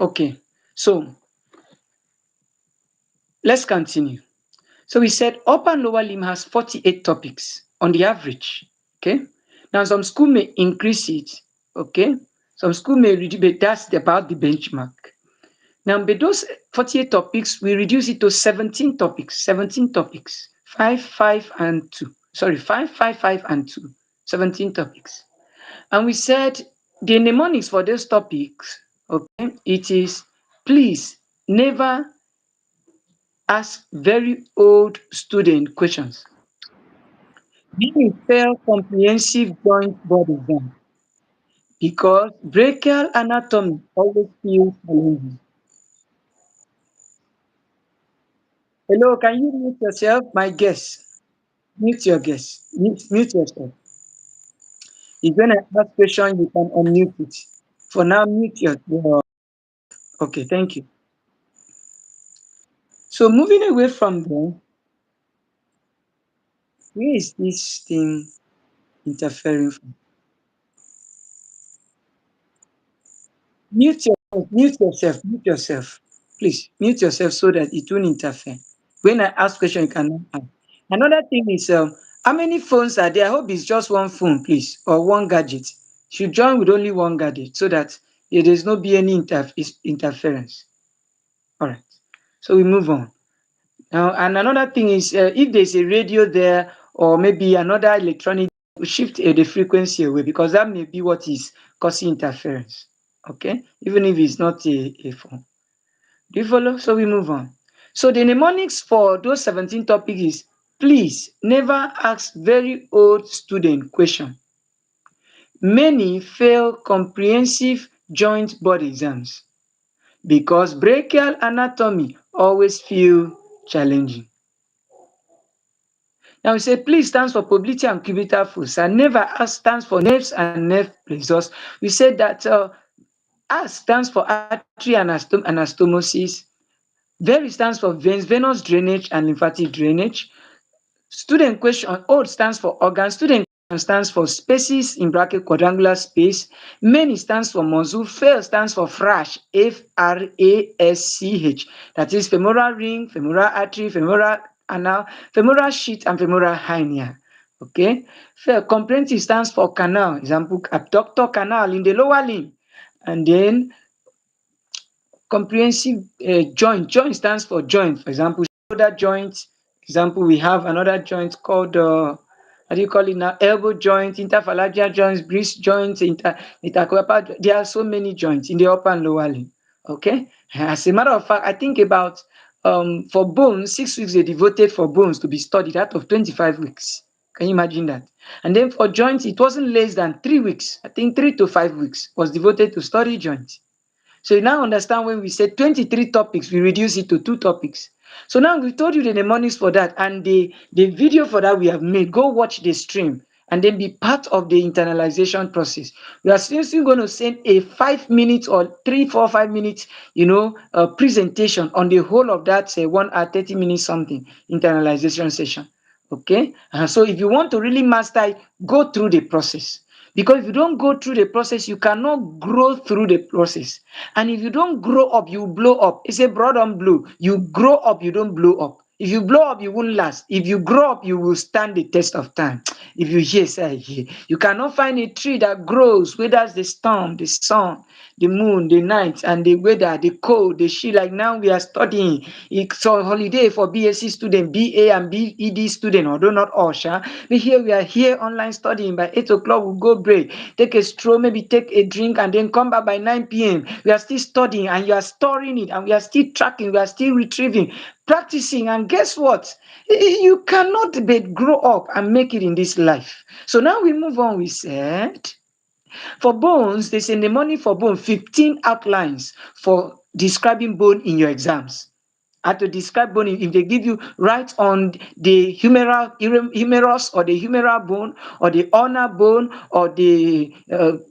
Okay, so let's continue. So we said upper and lower limb has 48 topics on the average. Okay. Now some school may increase it. Okay. Some school may reduce, but that's about the benchmark. Now, but those 48 topics, we reduce it to 17 topics, 17 topics, 5, 5, and 2. Sorry, 5, 5, 5, and 2, 17 topics. And we said the mnemonics for those topics, okay, it is please never ask very old student questions. Many fail comprehensive joint board exam because brachial anatomy always feels challenging. Hello, can you mute yourself? My guest. Mute your guest. Mute yourself. If when I ask question, you can unmute it. For now, mute your. Okay, thank you. So moving away from there, where is this thing interfering from? Mute yourself, mute yourself. Please mute yourself so that it won't interfere. When I ask question, you cannot ask. Another thing is how many phones are there? I hope it's just one phone, please, or one gadget. Should join with only one gadget so that there is no be any interference. All right. So we move on. Now, and another thing is if there's a radio there or maybe another electronic, we shift the frequency away because that may be what is causing interference. Okay, even if it's not a phone. Do you follow? So we move on. So the mnemonics for those 17 topics is please never ask very old student question. Many fail comprehensive joint board exams because brachial anatomy always feel challenging. Now we say please stands for popliteal and cubital fossa. Never as stands for nerves and nerve plexus. We said that as stands for artery and anastomosis. Very stands for veins, venous drainage and lymphatic drainage. Student question, OD stands for organ. Student question stands for spaces in bracket quadrangular space. Many stands for muscle. FAL stands for FRASH, FRASCH. That is femoral ring, femoral artery, femoral anal, femoral sheath, and femoral hernia. Okay. FAL comprehensive stands for canal. Example, abductor canal in the lower limb. And then comprehensive joint. Joint stands for joint. For example, shoulder joint. Example, we have another joint called how do you call it now? Elbow joint, interphalangeal joints, wrist joints, intercarpal. There are so many joints in the upper and lower limb. Okay. As a matter of fact, I think about for bones, 6 weeks they devoted for bones to be studied out of 25 weeks. Can you imagine that? And then for joints, it wasn't less than 3 weeks. I think 3 to 5 weeks was devoted to study joints. So you now understand when we said 23 topics, we reduce it to 2 topics. So now we told you the mnemonics for that and the video for that we have made. Go watch the stream and then be part of the internalization process. We are still going to send a 5 minutes or 3, 4, 5 minutes, presentation on the whole of that 1 hour, 30 minutes something internalization session. Okay. So if you want to really master it, go through the process. Because if you don't go through the process, you cannot grow through the process. And if you don't grow up, you blow up. It's a broad on blue. You grow up, you don't blow up. If you blow up, you won't last. If you grow up, you will stand the test of time. If you hear, say I hear. You cannot find a tree that grows, whether it's the storm, the sun, the moon, the night, and the weather, the cold, the shit. Like now we are studying. It's a holiday for BSc student, BA and BED student, although not all, sha. But here we are here online studying. By 8 o'clock, we'll go break, take a stroll, maybe take a drink, and then come back by 9 p.m. We are still studying and you are storing it, and we are still tracking, we are still retrieving, practicing. And guess what? You cannot but grow up and make it in this life. So now we move on. We said for bones, they say the money for bone, 15 outlines for describing bone in your exams. How to describe bone if they give you right on the humerus or the humeral bone or the ulnar bone or the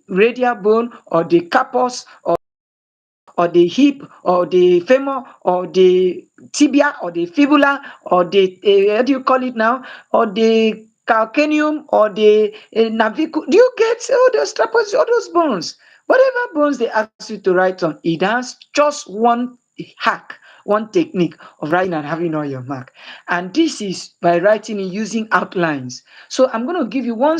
radial bone or the carpus or the hip or the femur or the tibia or the fibula or the what do you call it now, or the calcaneum or the navicle. Do you get all those trapezius, all those bones? Whatever bones they ask you to write on, it has just one hack, one technique of writing and having all your mark. And this is by writing and using outlines. So I'm going to give you one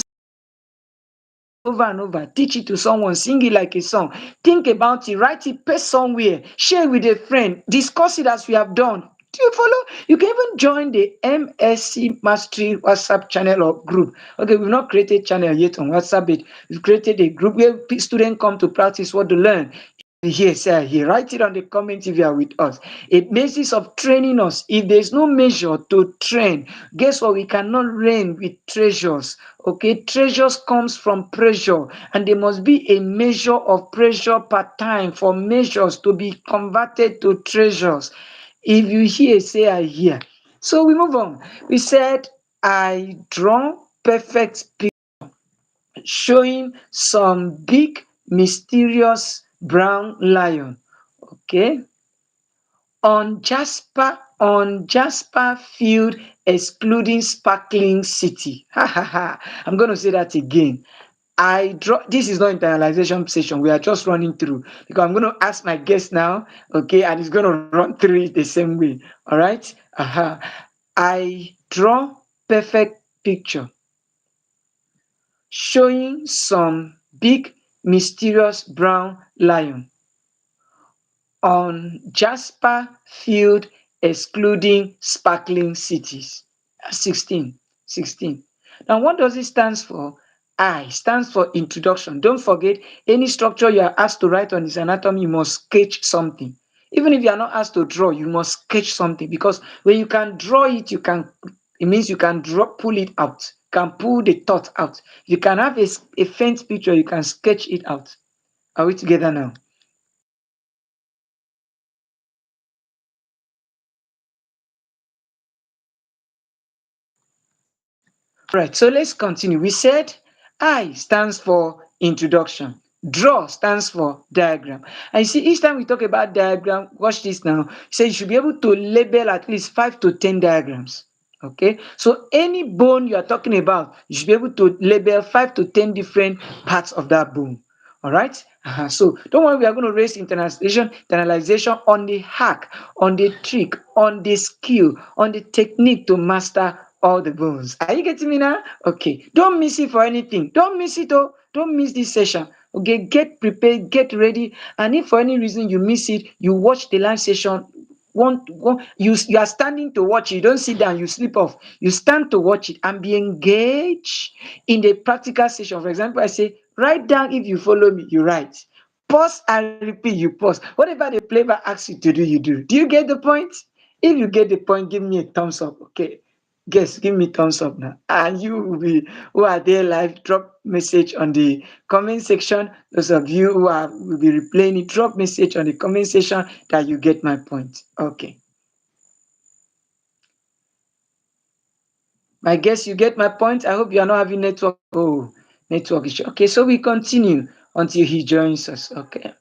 over and over. Teach it to someone, sing it like a song. Think about it, write it, paste somewhere, share it with a friend, discuss it as we have done. Do you follow? You can even join the MSC Mastery WhatsApp channel or group. Okay, we've not created channel yet on WhatsApp, but we've created a group where students come to practice what to learn. Here, say here, write it on the comment if you are with us. A basis of training us. If there's no measure to train, guess what? We cannot reign with treasures. Okay, treasures comes from pressure, and there must be a measure of pressure per time for measures to be converted to treasures. If you hear, say I hear. So we move on. We said I draw perfect showing some big mysterious brown lion, okay, on jasper field excluding sparkling city. Ha ha ha. I'm going to say that again. I draw. This is not internalization session. We are just running through because I'm going to ask my guest now, okay, and he's going to run through it the same way. All right. I draw perfect picture showing some big mysterious brown lion on jasper field excluding sparkling cities. 16. 16. Now what does it stand for? I stands for introduction. Don't forget, any structure you are asked to write on its anatomy, you must sketch something. Even if you are not asked to draw, you must sketch something, because when you can draw it, it means you can pull it out, can pull the thought out. You can have a faint picture, you can sketch it out. Are we together now? Right, so let's continue. We said I stands for introduction. Draw stands for diagram. And you see, each time we talk about diagram, watch this now. Say you should be able to label at least 5 to 10 diagrams. Okay, so any bone you are talking about, you should be able to label 5 to 10 different parts of that bone. All right. So don't worry, we are going to raise internalization on the hack, on the trick, on the skill, on the technique to master all the bones. Are you getting me now? Okay. Don't miss it for anything. Don't miss it. Oh, don't miss this session. Okay. Get prepared, get ready. And if for any reason you miss it, you watch the live session. You are standing to watch it. You don't sit down, you sleep off. You stand to watch it and be engaged in the practical session. For example, I say, write down. If you follow me, you write. Pause and repeat, you pause. Whatever the playback asks you to do, you do. Do you get the point? If you get the point, give me a thumbs up. Okay. Guess, give me thumbs up now. And you will be who are there live, drop message on the comment section. Those of you who are will be replaying it, drop message on the comment section that you get my point. Okay. I guess you get my point. I hope you are not having network. Oh, network issue. Okay, so we continue until he joins us. Okay.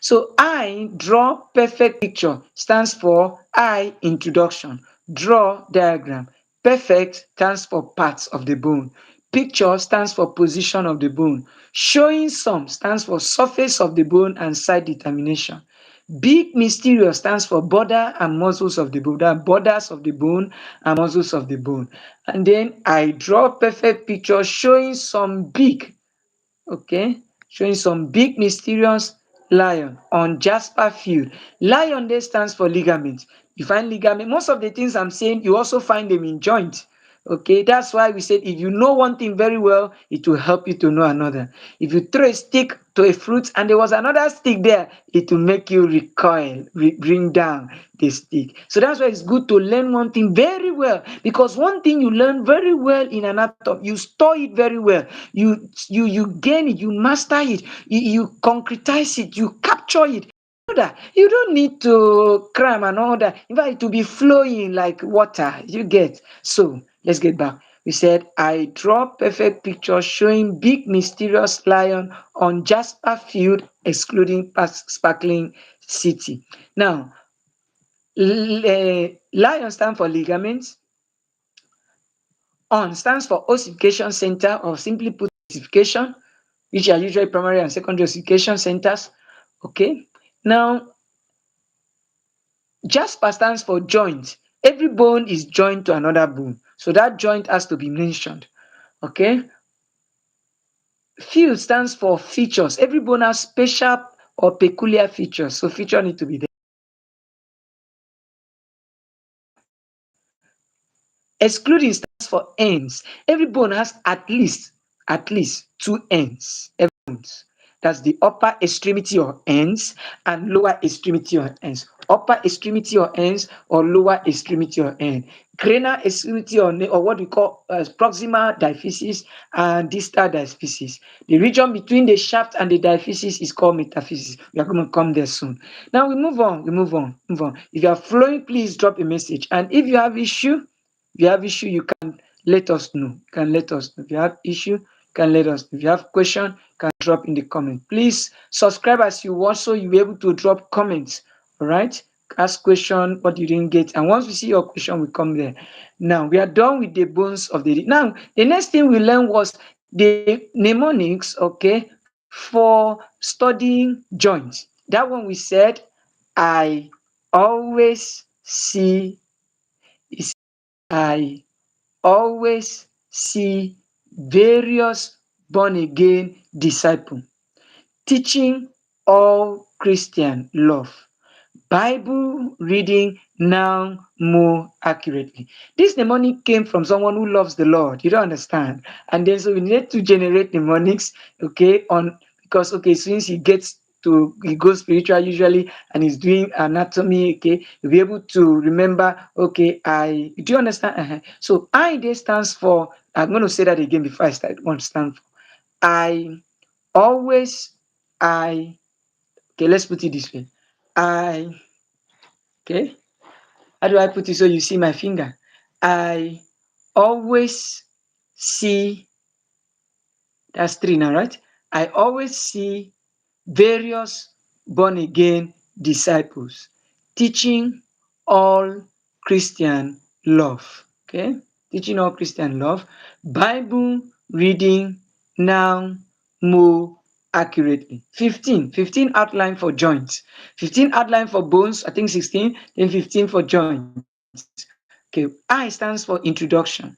So I draw perfect picture stands for I introduction. Draw diagram. Perfect stands for parts of the bone. Picture stands for position of the bone. Showing some stands for surface of the bone and side determination. Big mysterious stands for border and muscles of the bone. That borders of the bone and muscles of the bone. And then I draw perfect picture showing some big, okay, showing some big mysterious lion on jasper field. Lion there stands for ligament. You find ligament. Most of the things I'm saying, you also find them in joint. Okay, that's why we said if you know one thing very well, it will help you to know another. If you throw a stick to a fruit and there was another stick there, it will make you recoil, bring down the stick. So that's why it's good to learn one thing very well, because one thing you learn very well in anatomy, you store it very well. You gain it, you master it, you concretize it, you capture it. That you don't need to cram and all that. In fact, it will be flowing like water. You get. So let's get back. We said I draw perfect picture showing big mysterious lion on jasper field excluding sparkling city. Now lion stand for ligaments. On stands for ossification center, or simply put ossification, which are usually primary and secondary ossification centers. Okay. Now Jasper stands for joint. Every bone is joined to another bone. So that joint has to be mentioned. Okay. Few stands for features. Every bone has special or peculiar features. So feature need to be there. Excluding stands for ends. Every bone has at least two ends. Every bones. That's the upper extremity or ends and lower extremity or ends. Upper extremity or ends or lower extremity or end. Cranial extremity or what we call proximal diaphysis and distal diaphysis. The region between the shaft and the diaphysis is called metaphysis. We are going to come there soon. Now we move on. Move on. If you are flowing, please drop a message. And if you have issue, you can let us know. You can let us know. If you have issue, you can let us know. If you have question, you can drop in the comment. Please subscribe as you watch so you'll be able to drop comments. All right. Ask question what you didn't get. And once we see your question, we come there. Now we are done with the bones of the now. The next thing we learned was the mnemonics, okay, for studying joints. That one we said I always see is I always see various born again disciples teaching all Christian love. Bible reading now more accurately. This mnemonic came from someone who loves the Lord. You don't understand. And then so we need to generate mnemonics, okay, on because okay, since he goes spiritual usually and he's doing anatomy, okay, you'll be able to remember, okay, I do you understand? So I there stands for I'm gonna say that again before I start what stand for. I always I okay, let's put it this way. I okay. How do I put it so you see my finger? I always see, that's three now, right? I always see various born again disciples teaching all Christian love. Okay? Teaching all Christian love. Bible reading now more accurately. 15 outline for joints. 15 outline for bones, I think 16, then 15 for joints. Okay, I stands for introduction.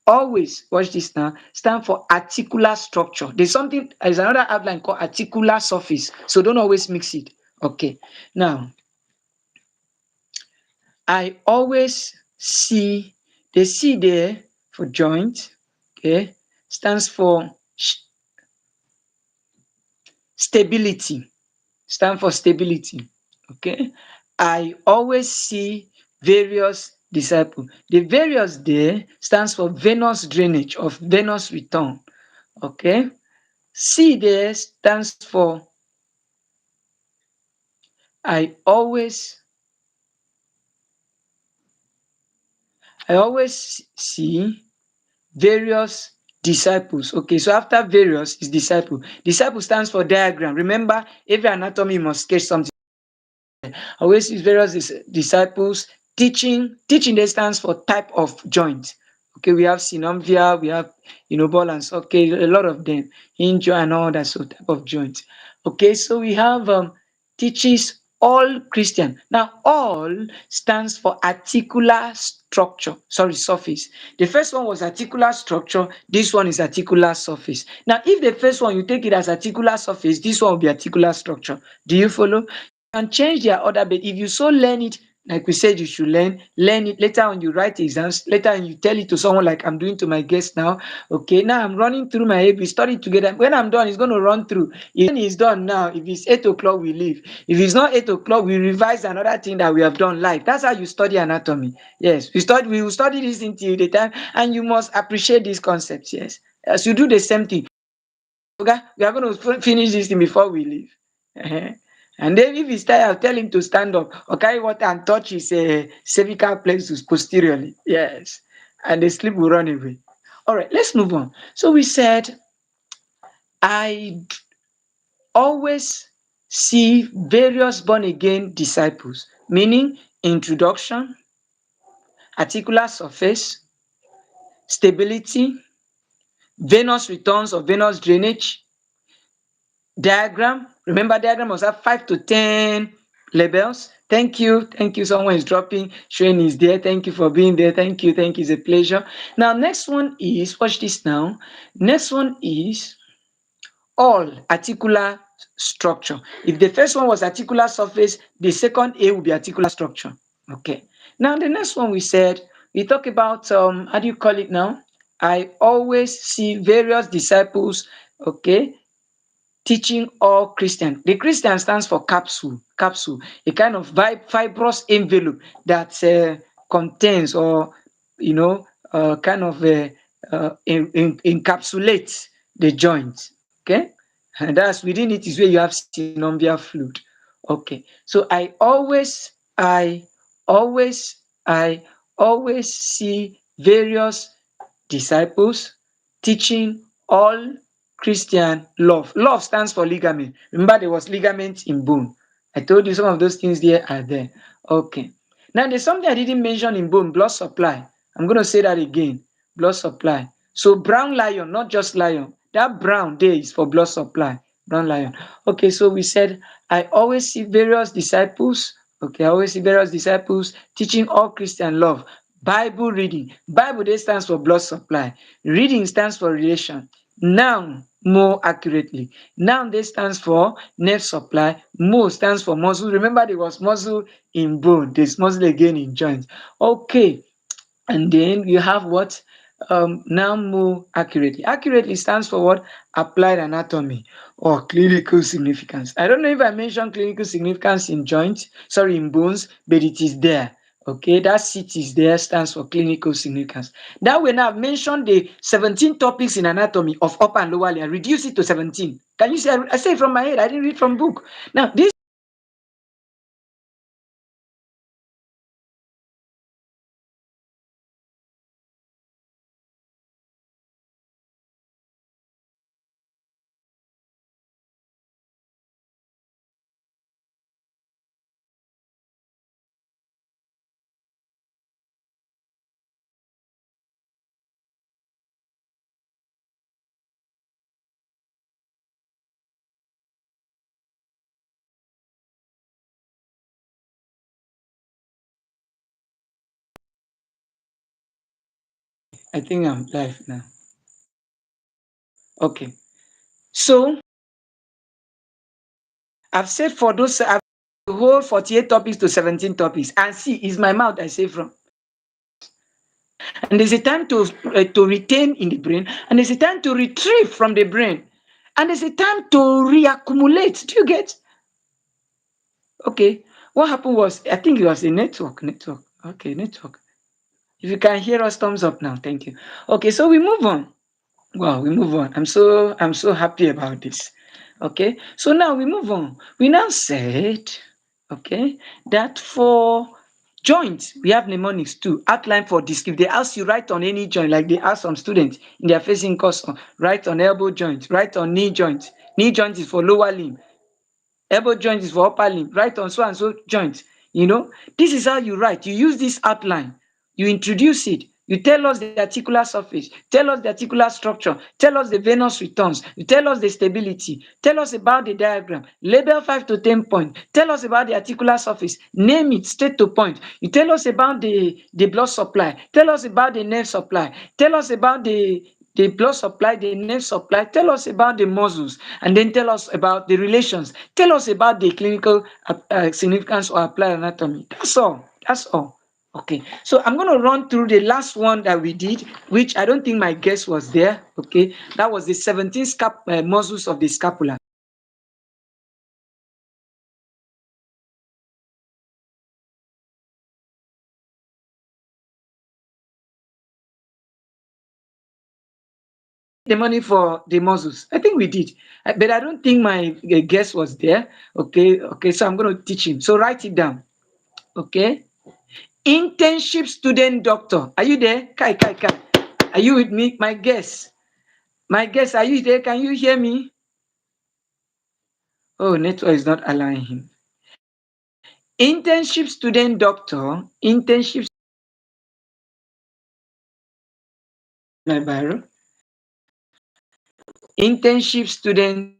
Always, watch this now, stand for articular structure. There's another outline called articular surface. So don't always mix it. Okay. Now, I always see the C there for joint. Okay. Stands for stability. Stand for stability. Okay. I always see various disciples. The various there stands for venous drainage of venous return. Okay. C there stands for I always I always see various disciples. Okay, so after various is disciple. Disciple stands for diagram. Remember, every anatomy must sketch something. Always use various disciples. Teaching there stands for type of joint. Okay, we have synovial, we have ball and socket, a lot of them, hinge and all that, so type of joint. Okay, so we have teaches all Christian. Now, all stands for articular structure. Sorry, surface. The first one was articular structure. This one is articular surface. Now, if the first one you take it as articular surface, this one will be articular structure. Do you follow? Can change their order, but if you so learn it like we said you should learn it later on. You write exams later and you tell it to someone like I'm doing to my guest now. Okay, now I'm running through my head. We study together. When I'm done, it's going to run through. When it's done now, if it's 8 o'clock, we leave. If it's not 8 o'clock, we revise another thing that we have done live. That's how you study anatomy. Yes, we will study this until the time, and you must appreciate these concepts. Yes, as you do the same thing. Okay, we are going to finish this thing before we leave. And then if he's tired, I'll tell him to stand up or carry water and touch his cervical plexus posteriorly. Yes. And the sleep will run away. All right, let's move on. So we said, I always see various born again disciples, meaning introduction, articular surface, stability, venous returns or venous drainage, diagram. Remember, diagram must have 5 to 10 labels. Thank you. Thank you. Someone is dropping. Shane is there. Thank you for being there. Thank you. Thank you. It's a pleasure. Now, next one is, watch this now. Next one is all articular structure. If the first one was articular surface, the second A will be articular structure. Okay. Now the next one we talk about how do you call it now? I always see various disciples, okay, teaching all Christian. The Christian stands for capsule, a kind of fibrous envelope that contains or kind of encapsulates the joint. Okay, and that's within it is where you have synovial fluid. Okay, so always, I always see various disciples teaching all Christian love. Love stands for ligament. Remember, there was ligament in bone. I told you some of those things there are there. Okay. Now, there's something I didn't mention in bone, blood supply. I'm going to say that again. Blood supply. So, brown lion, not just lion. That brown there is for blood supply. Brown lion. Okay, so we said, I always see various disciples. Okay, I always see various disciples teaching all Christian love. Bible reading. Bible there stands for blood supply. Reading stands for relation. Noun more accurately. Noun there stands for nerve supply. Mo stands for muscle. Remember there was muscle in bone. There's muscle again in joint. Okay. And then you have what? Now more accurately. Accurately stands for what? Applied anatomy or clinical significance. I don't know if I mentioned clinical significance in joints, sorry, in bones, but it is there. Okay, that seat is there, stands for clinical significance. That way now I've mentioned the 17 topics in anatomy of upper and lower limb. Reduce it to 17. Can you see? I say it from my head, I didn't read from book. Now, this I think I'm live now. Okay. So I've said for those I've the whole 48 topics to 17 topics. And see, is my mouth I say from. And there's a time to retain in the brain, and there's a time to retrieve from the brain, and there's a time to reaccumulate. Do you get? Okay. What happened was, I think it was a network. Network. Okay, network. If you can hear us, thumbs up now. Thank you. Okay, so we move on. Wow, we move on. I'm so happy about this. Okay, so now we move on. We now said, okay, that for joints we have mnemonics too. Outline for disc. If they ask you write on any joint, like they ask some students in their facing course, write on elbow joint, write on knee joint. Knee joint is for lower limb. Elbow joint is for upper limb. Write on so and so joint. This is how you write. You use this outline. You introduce it. You tell us the articular surface. Tell us the articular structure. Tell us the venous returns. You tell us the stability. Tell us about the diagram. Label 5 to 10 points. Tell us about the articular surface. Name it straight to point. You tell us about the blood supply. Tell us about the nerve supply. Tell us about the blood supply, the nerve supply. Tell us about the muscles, and then tell us about the relations. Tell us about the clinical significance or applied anatomy. That's all. That's all. Okay, so I'm going to run through the last one that we did, which I don't think my guest was there. Okay, that was the 17 muscles of the scapula. The money for the muscles. I think we did, but I don't think my guest was there. Okay, okay, so I'm going to teach him. So write it down. Okay. Internship student doctor. Are you there? Kai, Kai, Kai. Are you with me? My guest. My guest, are you there? Can you hear me? Oh, network is not allowing him. Internship student doctor. Internship. My Byro. Internship student.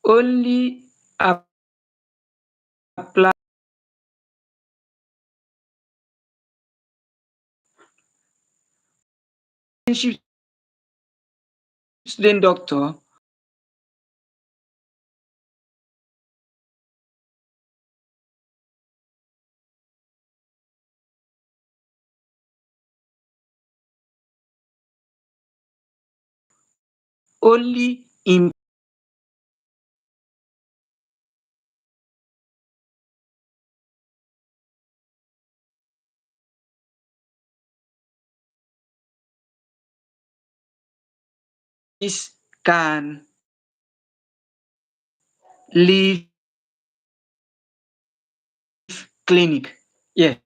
only apply internship student doctor only employees can leave clinic. Yes.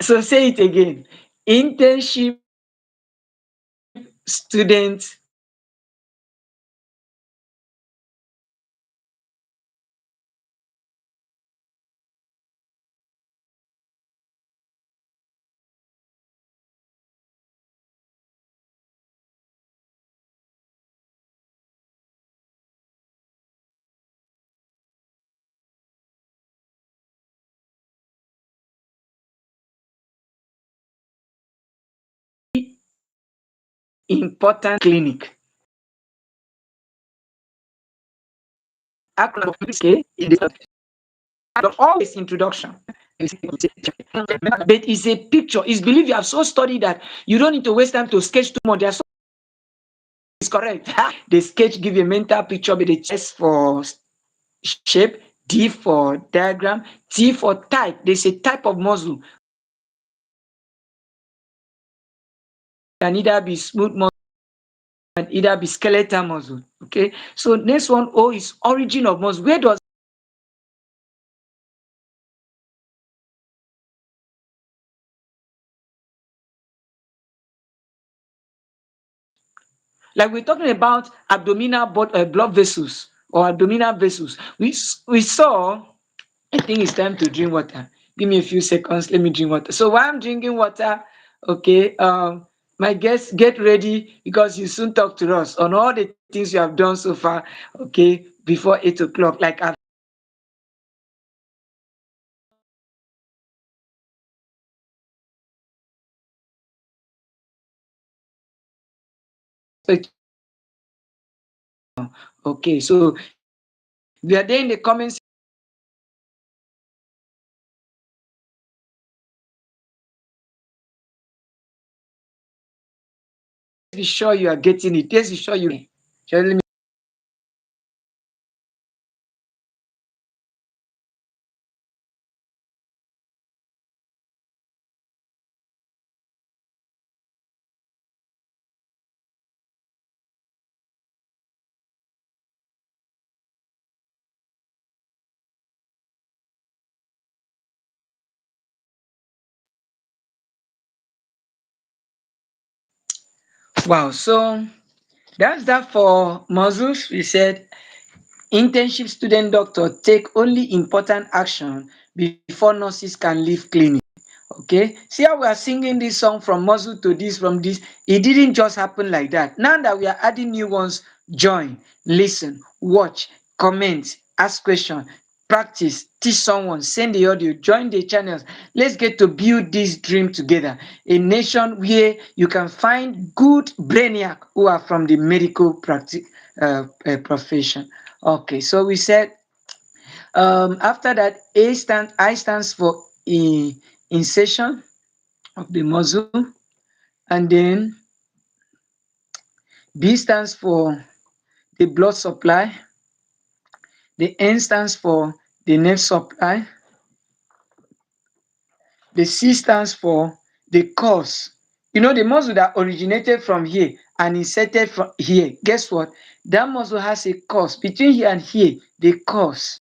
So say it again. Internship student important clinic. Acronym of MSK in the always introduction. But it's a picture. It's believed you have so studied that you don't need to waste time to sketch too much. There's so it's correct. The sketch give a mental picture, but the chest for shape, D for diagram, T for type. There's a type of muscle. Can either be smooth muscle and either be skeletal muscle. Okay. So next one, O is origin of muscle. Where does like we're talking about abdominal blood vessels or abdominal vessels. We saw. I think it's time to drink water. Give me a few seconds. Let me drink water. So while I'm drinking water, okay, my guests, get ready because you soon talk to us on all the things you have done so far. Okay, before 8 o'clock. Like I've okay, so we are there in the comments. Be sure you are getting it. Yes, be sure you. Just let me. Wow. So that's that for muscles. We said internship student doctor take only important action before nurses can leave clinic. Okay, see how we are singing this song from muscle to this, from this. It didn't just happen like that. Now that we are adding new ones, join, listen, watch, comment, ask question, practice, teach someone, send the audio, join the channels. Let's get to build this dream together. A nation where you can find good brainiac who are from the medical practice profession. Okay, so we said after that, I stands for insertion of the muscle, and then B stands for the blood supply, the N stands for the nerve supply, the C stands for the cause. You know, the muscle that originated from here and inserted from here, guess what? That muscle has a cause. Between here and here, the cause.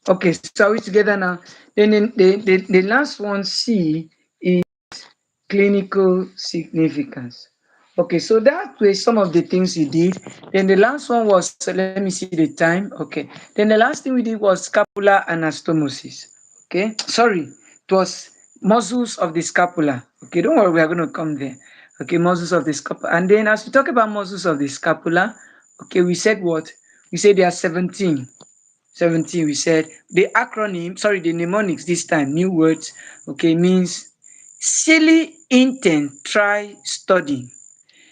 Okay, so are we together now? Then the last one, C, is clinical significance. Okay, so that were some of the things he did. Then the last one was, let me see the time. Okay, then the last thing we did was scapular anastomosis. Okay, sorry, it was muscles of the scapula. Okay, don't worry, we are going to come there. Okay, muscles of the scapula. And then as we talk about muscles of the scapula, okay, we said what? We said there are 17. 17, we said the acronym, sorry, the mnemonics this time, new words, okay, means silly intent, try study.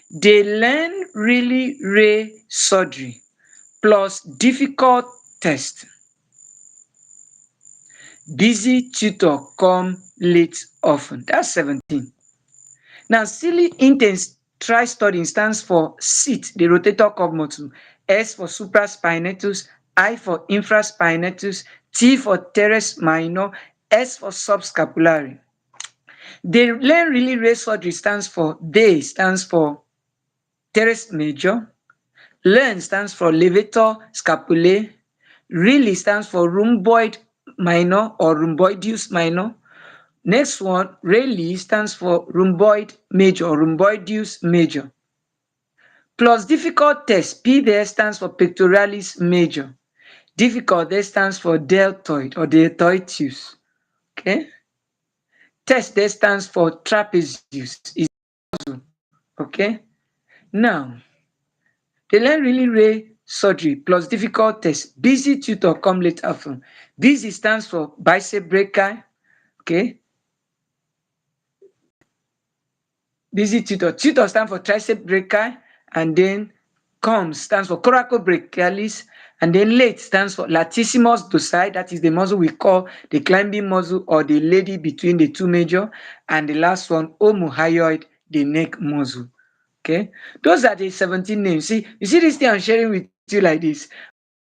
They learn really rare surgery plus difficult test. Busy tutor come late often. That's 17. Now, silly intense try studying stands for SIT, the rotator cuff muscle, S for supraspinatus, I for infraspinatus, T for teres minor, S for subscapulary. The learn really rare surgery stands for DAY stands for teres major, learn stands for levator scapulae, really stands for rhomboid minor or rhomboideus minor. Next one, Rayleigh stands for rhomboid major or rhomboideus major. Plus difficult test, P there stands for pectoralis major. Difficult there stands for deltoid or deltoideus. Okay. Test there stands for trapezius. Is okay. Now, they learn really rare surgery plus difficult test. Busy tutor come late often. Busy stands for bicep brachii. Okay. Busy tutor. Tutor stands for tricep brachii, and then com stands for coracobrachialis, and then late stands for latissimus dorsi. That is the muscle we call the climbing muscle or the lady between the two major, and the last one, omohyoid, the neck muscle. Okay, those are the 17 names. See, you see this thing I'm sharing with you like this.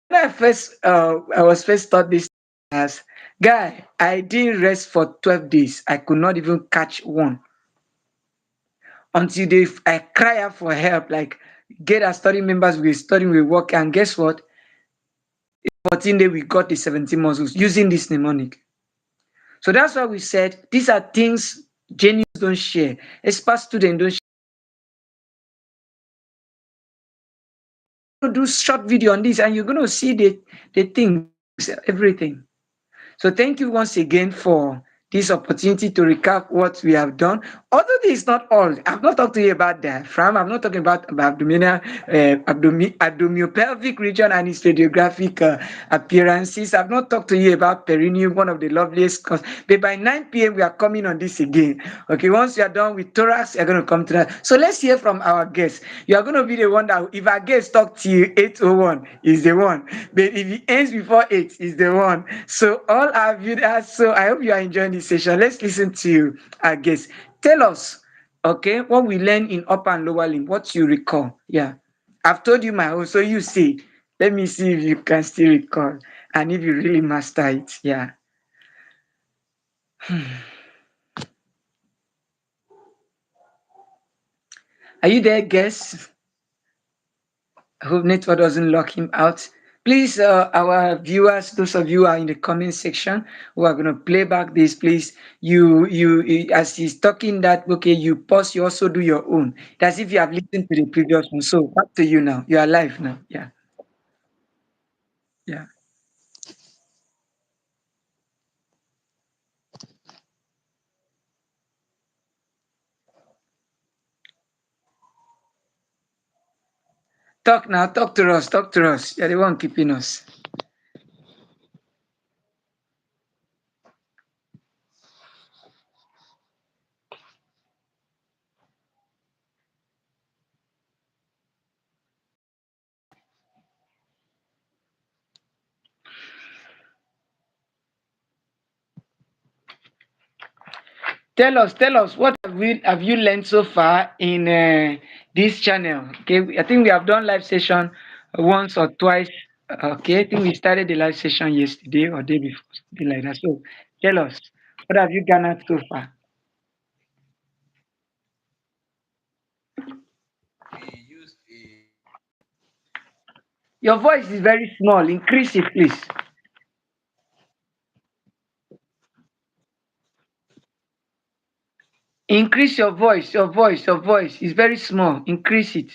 When I was first taught this class, guy, I didn't rest for 12 days. I could not even catch one until I cry out for help, like get our study members, we studying, we work, and guess what? 14 day we got the 17 muscles using this mnemonic. So that's why we said these are things genius don't share, expert students don't share. Do short video on this, and you're going to see the things, everything. So thank you once again for this opportunity to recap what we have done. Although this is not all, I've not talked to you about diaphragm. I'm not talking about abdominal, abdominopelvic region and its radiographic appearances. I've not talked to you about perineum, one of the loveliest. But by 9 p.m. we are coming on this again. Okay, once you are done with thorax, you're going to come to that. So let's hear from our guests. You are going to be the one that, if our guest talk to you 8:01, is the one. But if he ends before 8, is the one. So all our viewers, so I hope you are enjoying this session. Let's listen to our guests. Tell us, okay, what we learn in upper and lower limb, what you recall. Yeah. I've told you my own, so you see. Let me see if you can still recall and if you really master it. Yeah. Are you there, guests? I hope network doesn't lock him out. Please, our viewers, those of you who are in the comment section who are going to play back this, please, as he's talking that, okay, you pause, you also do your own. That's if you have listened to the previous one. So back to you now. You are live now. Yeah, yeah. Talk now. Talk to us. Talk to us. You're the one keeping us. Tell us, what have you learned so far in this channel? Okay, I think we have done live session once or twice. Okay, I think we started the live session yesterday or day before, something like that. So tell us, what have you garnered so far? We used a Your voice is very small. Increase it, please. Increase your voice, your voice, your voice is very small. Increase it.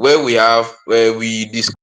where we have where we discuss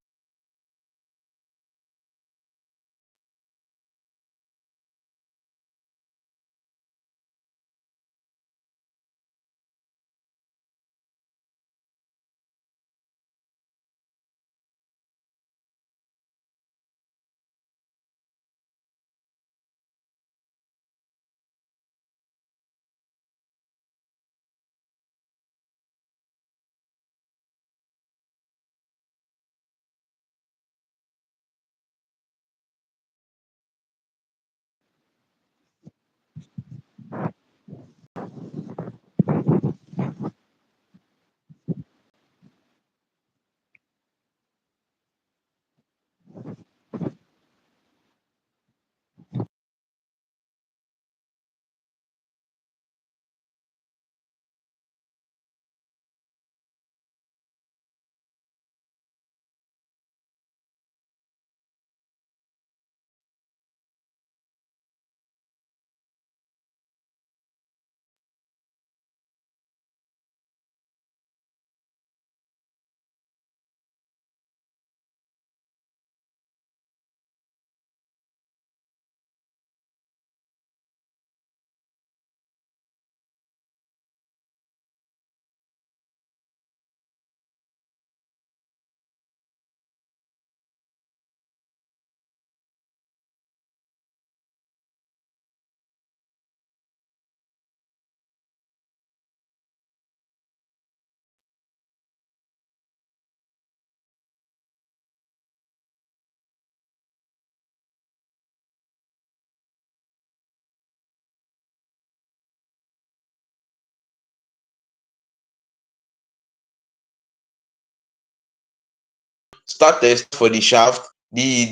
start test for the shaft, the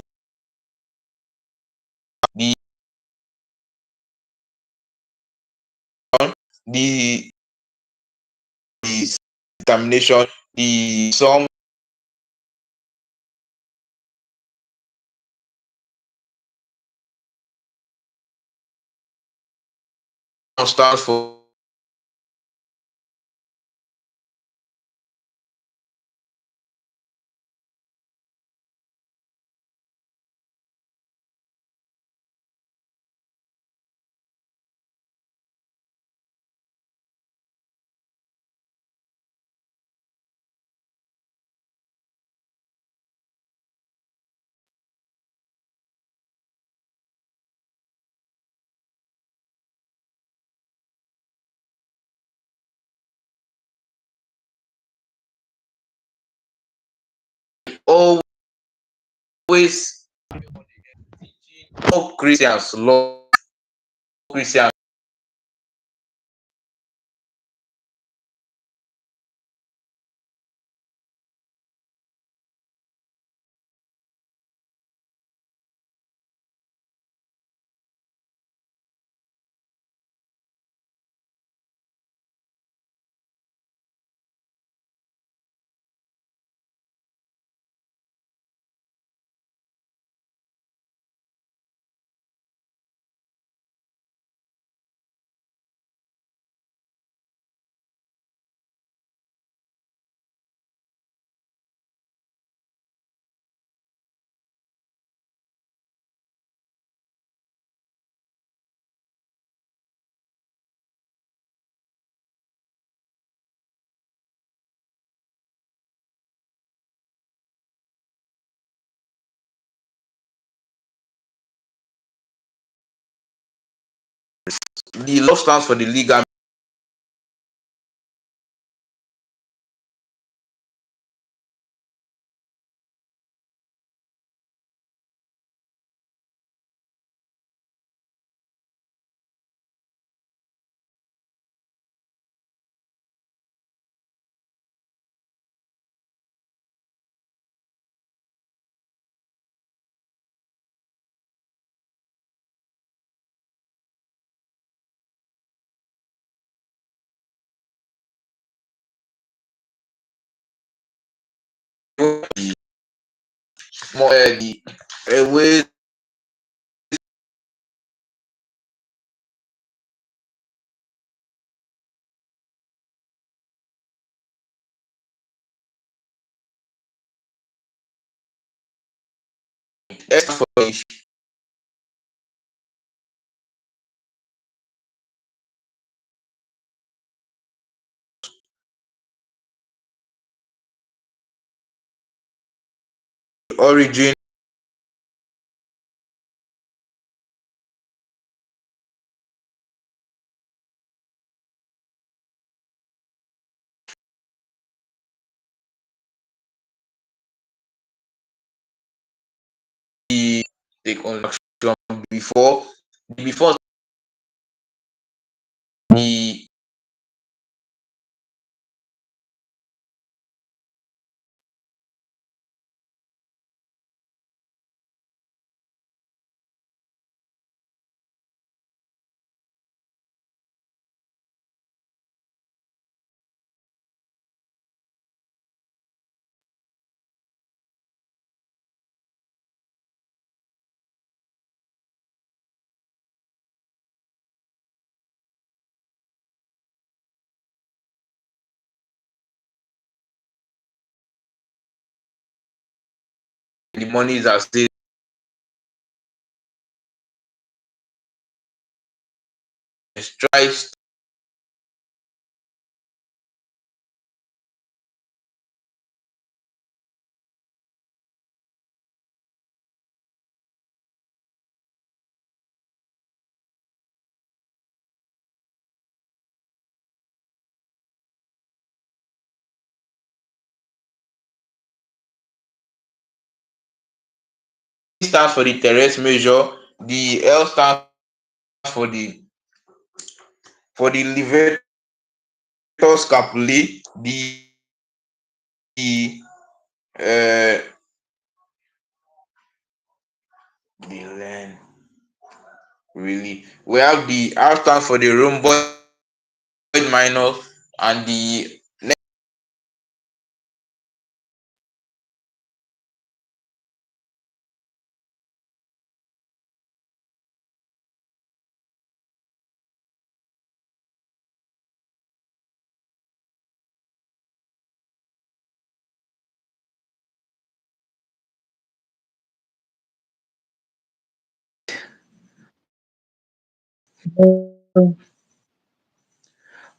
the the determination, the sum stands for always all Christians love Christians. the law stands for the legal. More the ways for the origin the construction before before the monies are still tries stands for the terrace measure, the L stands for the levator scapulae, uh the len really we have the R stands for the rhomboid minor and the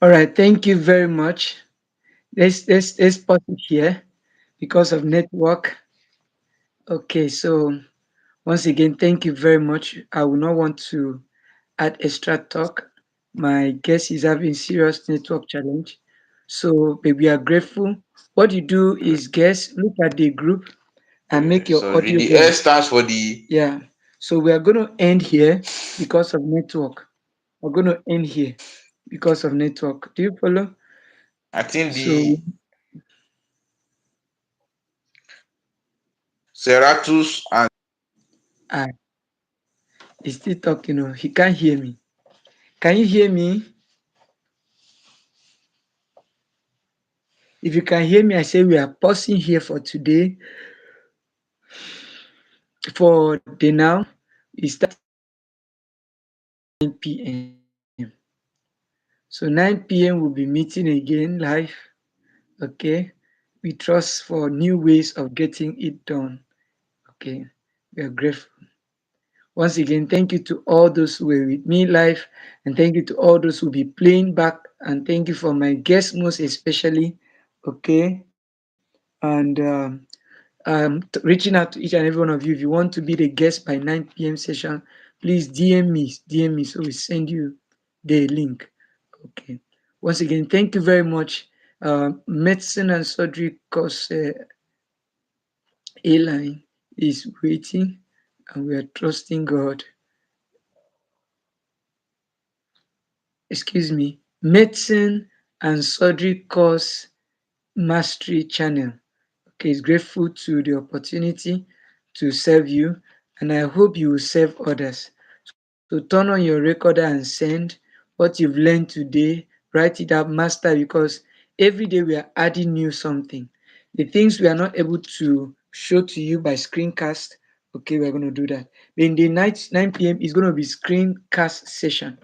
All right, thank you very much. Let's pause it here because of network. Okay, so once again, thank you very much. I will not want to add extra talk. My guest is having serious network challenge, so but we are grateful. What you do is, guess, look at the group and make your sorry, audio the very. S stands for the Yeah. So we are going to end here because of network. We're going to end here because of network. Do you follow? I think So the serratus and ah, he's still talking. Oh, he can't hear me. Can you hear me? If you can hear me, I say we are pausing here for today. For the now, we start 9 p.m. So 9 p.m. we'll be meeting again live. Okay. We trust for new ways of getting it done. Okay. We are grateful. Once again, thank you to all those who were with me live, and thank you to all those who will be playing back, and thank you for my guests most especially. Okay. And reaching out to each and every one of you. If you want to be the guest by 9 p.m. session, please DM me. DM me. So we send you the link. Okay. Once again, thank you very much. Medicine and surgery course A line is waiting, and we are trusting God. Excuse me. Medicine and surgery course mastery channel. Okay, it's grateful to the opportunity to serve you, and I hope you will serve others. So turn on your recorder and send what you've learned today. Write it up, master, because every day we are adding new something. The things we are not able to show to you by screencast, okay, we're going to do that. But in the night, 9 p.m. is going to be screencast session.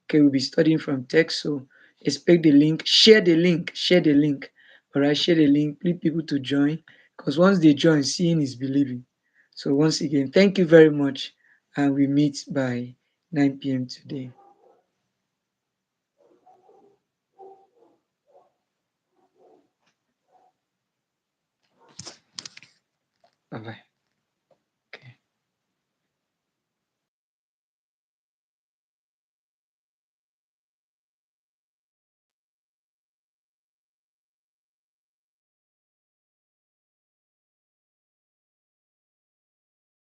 Okay, we'll be studying from text, so expect the link. Share the link. Share the link. All right, share the link. Need people to join, because once they join, seeing is believing. So once again, thank you very much, and we meet by 9 p.m. today. Bye bye.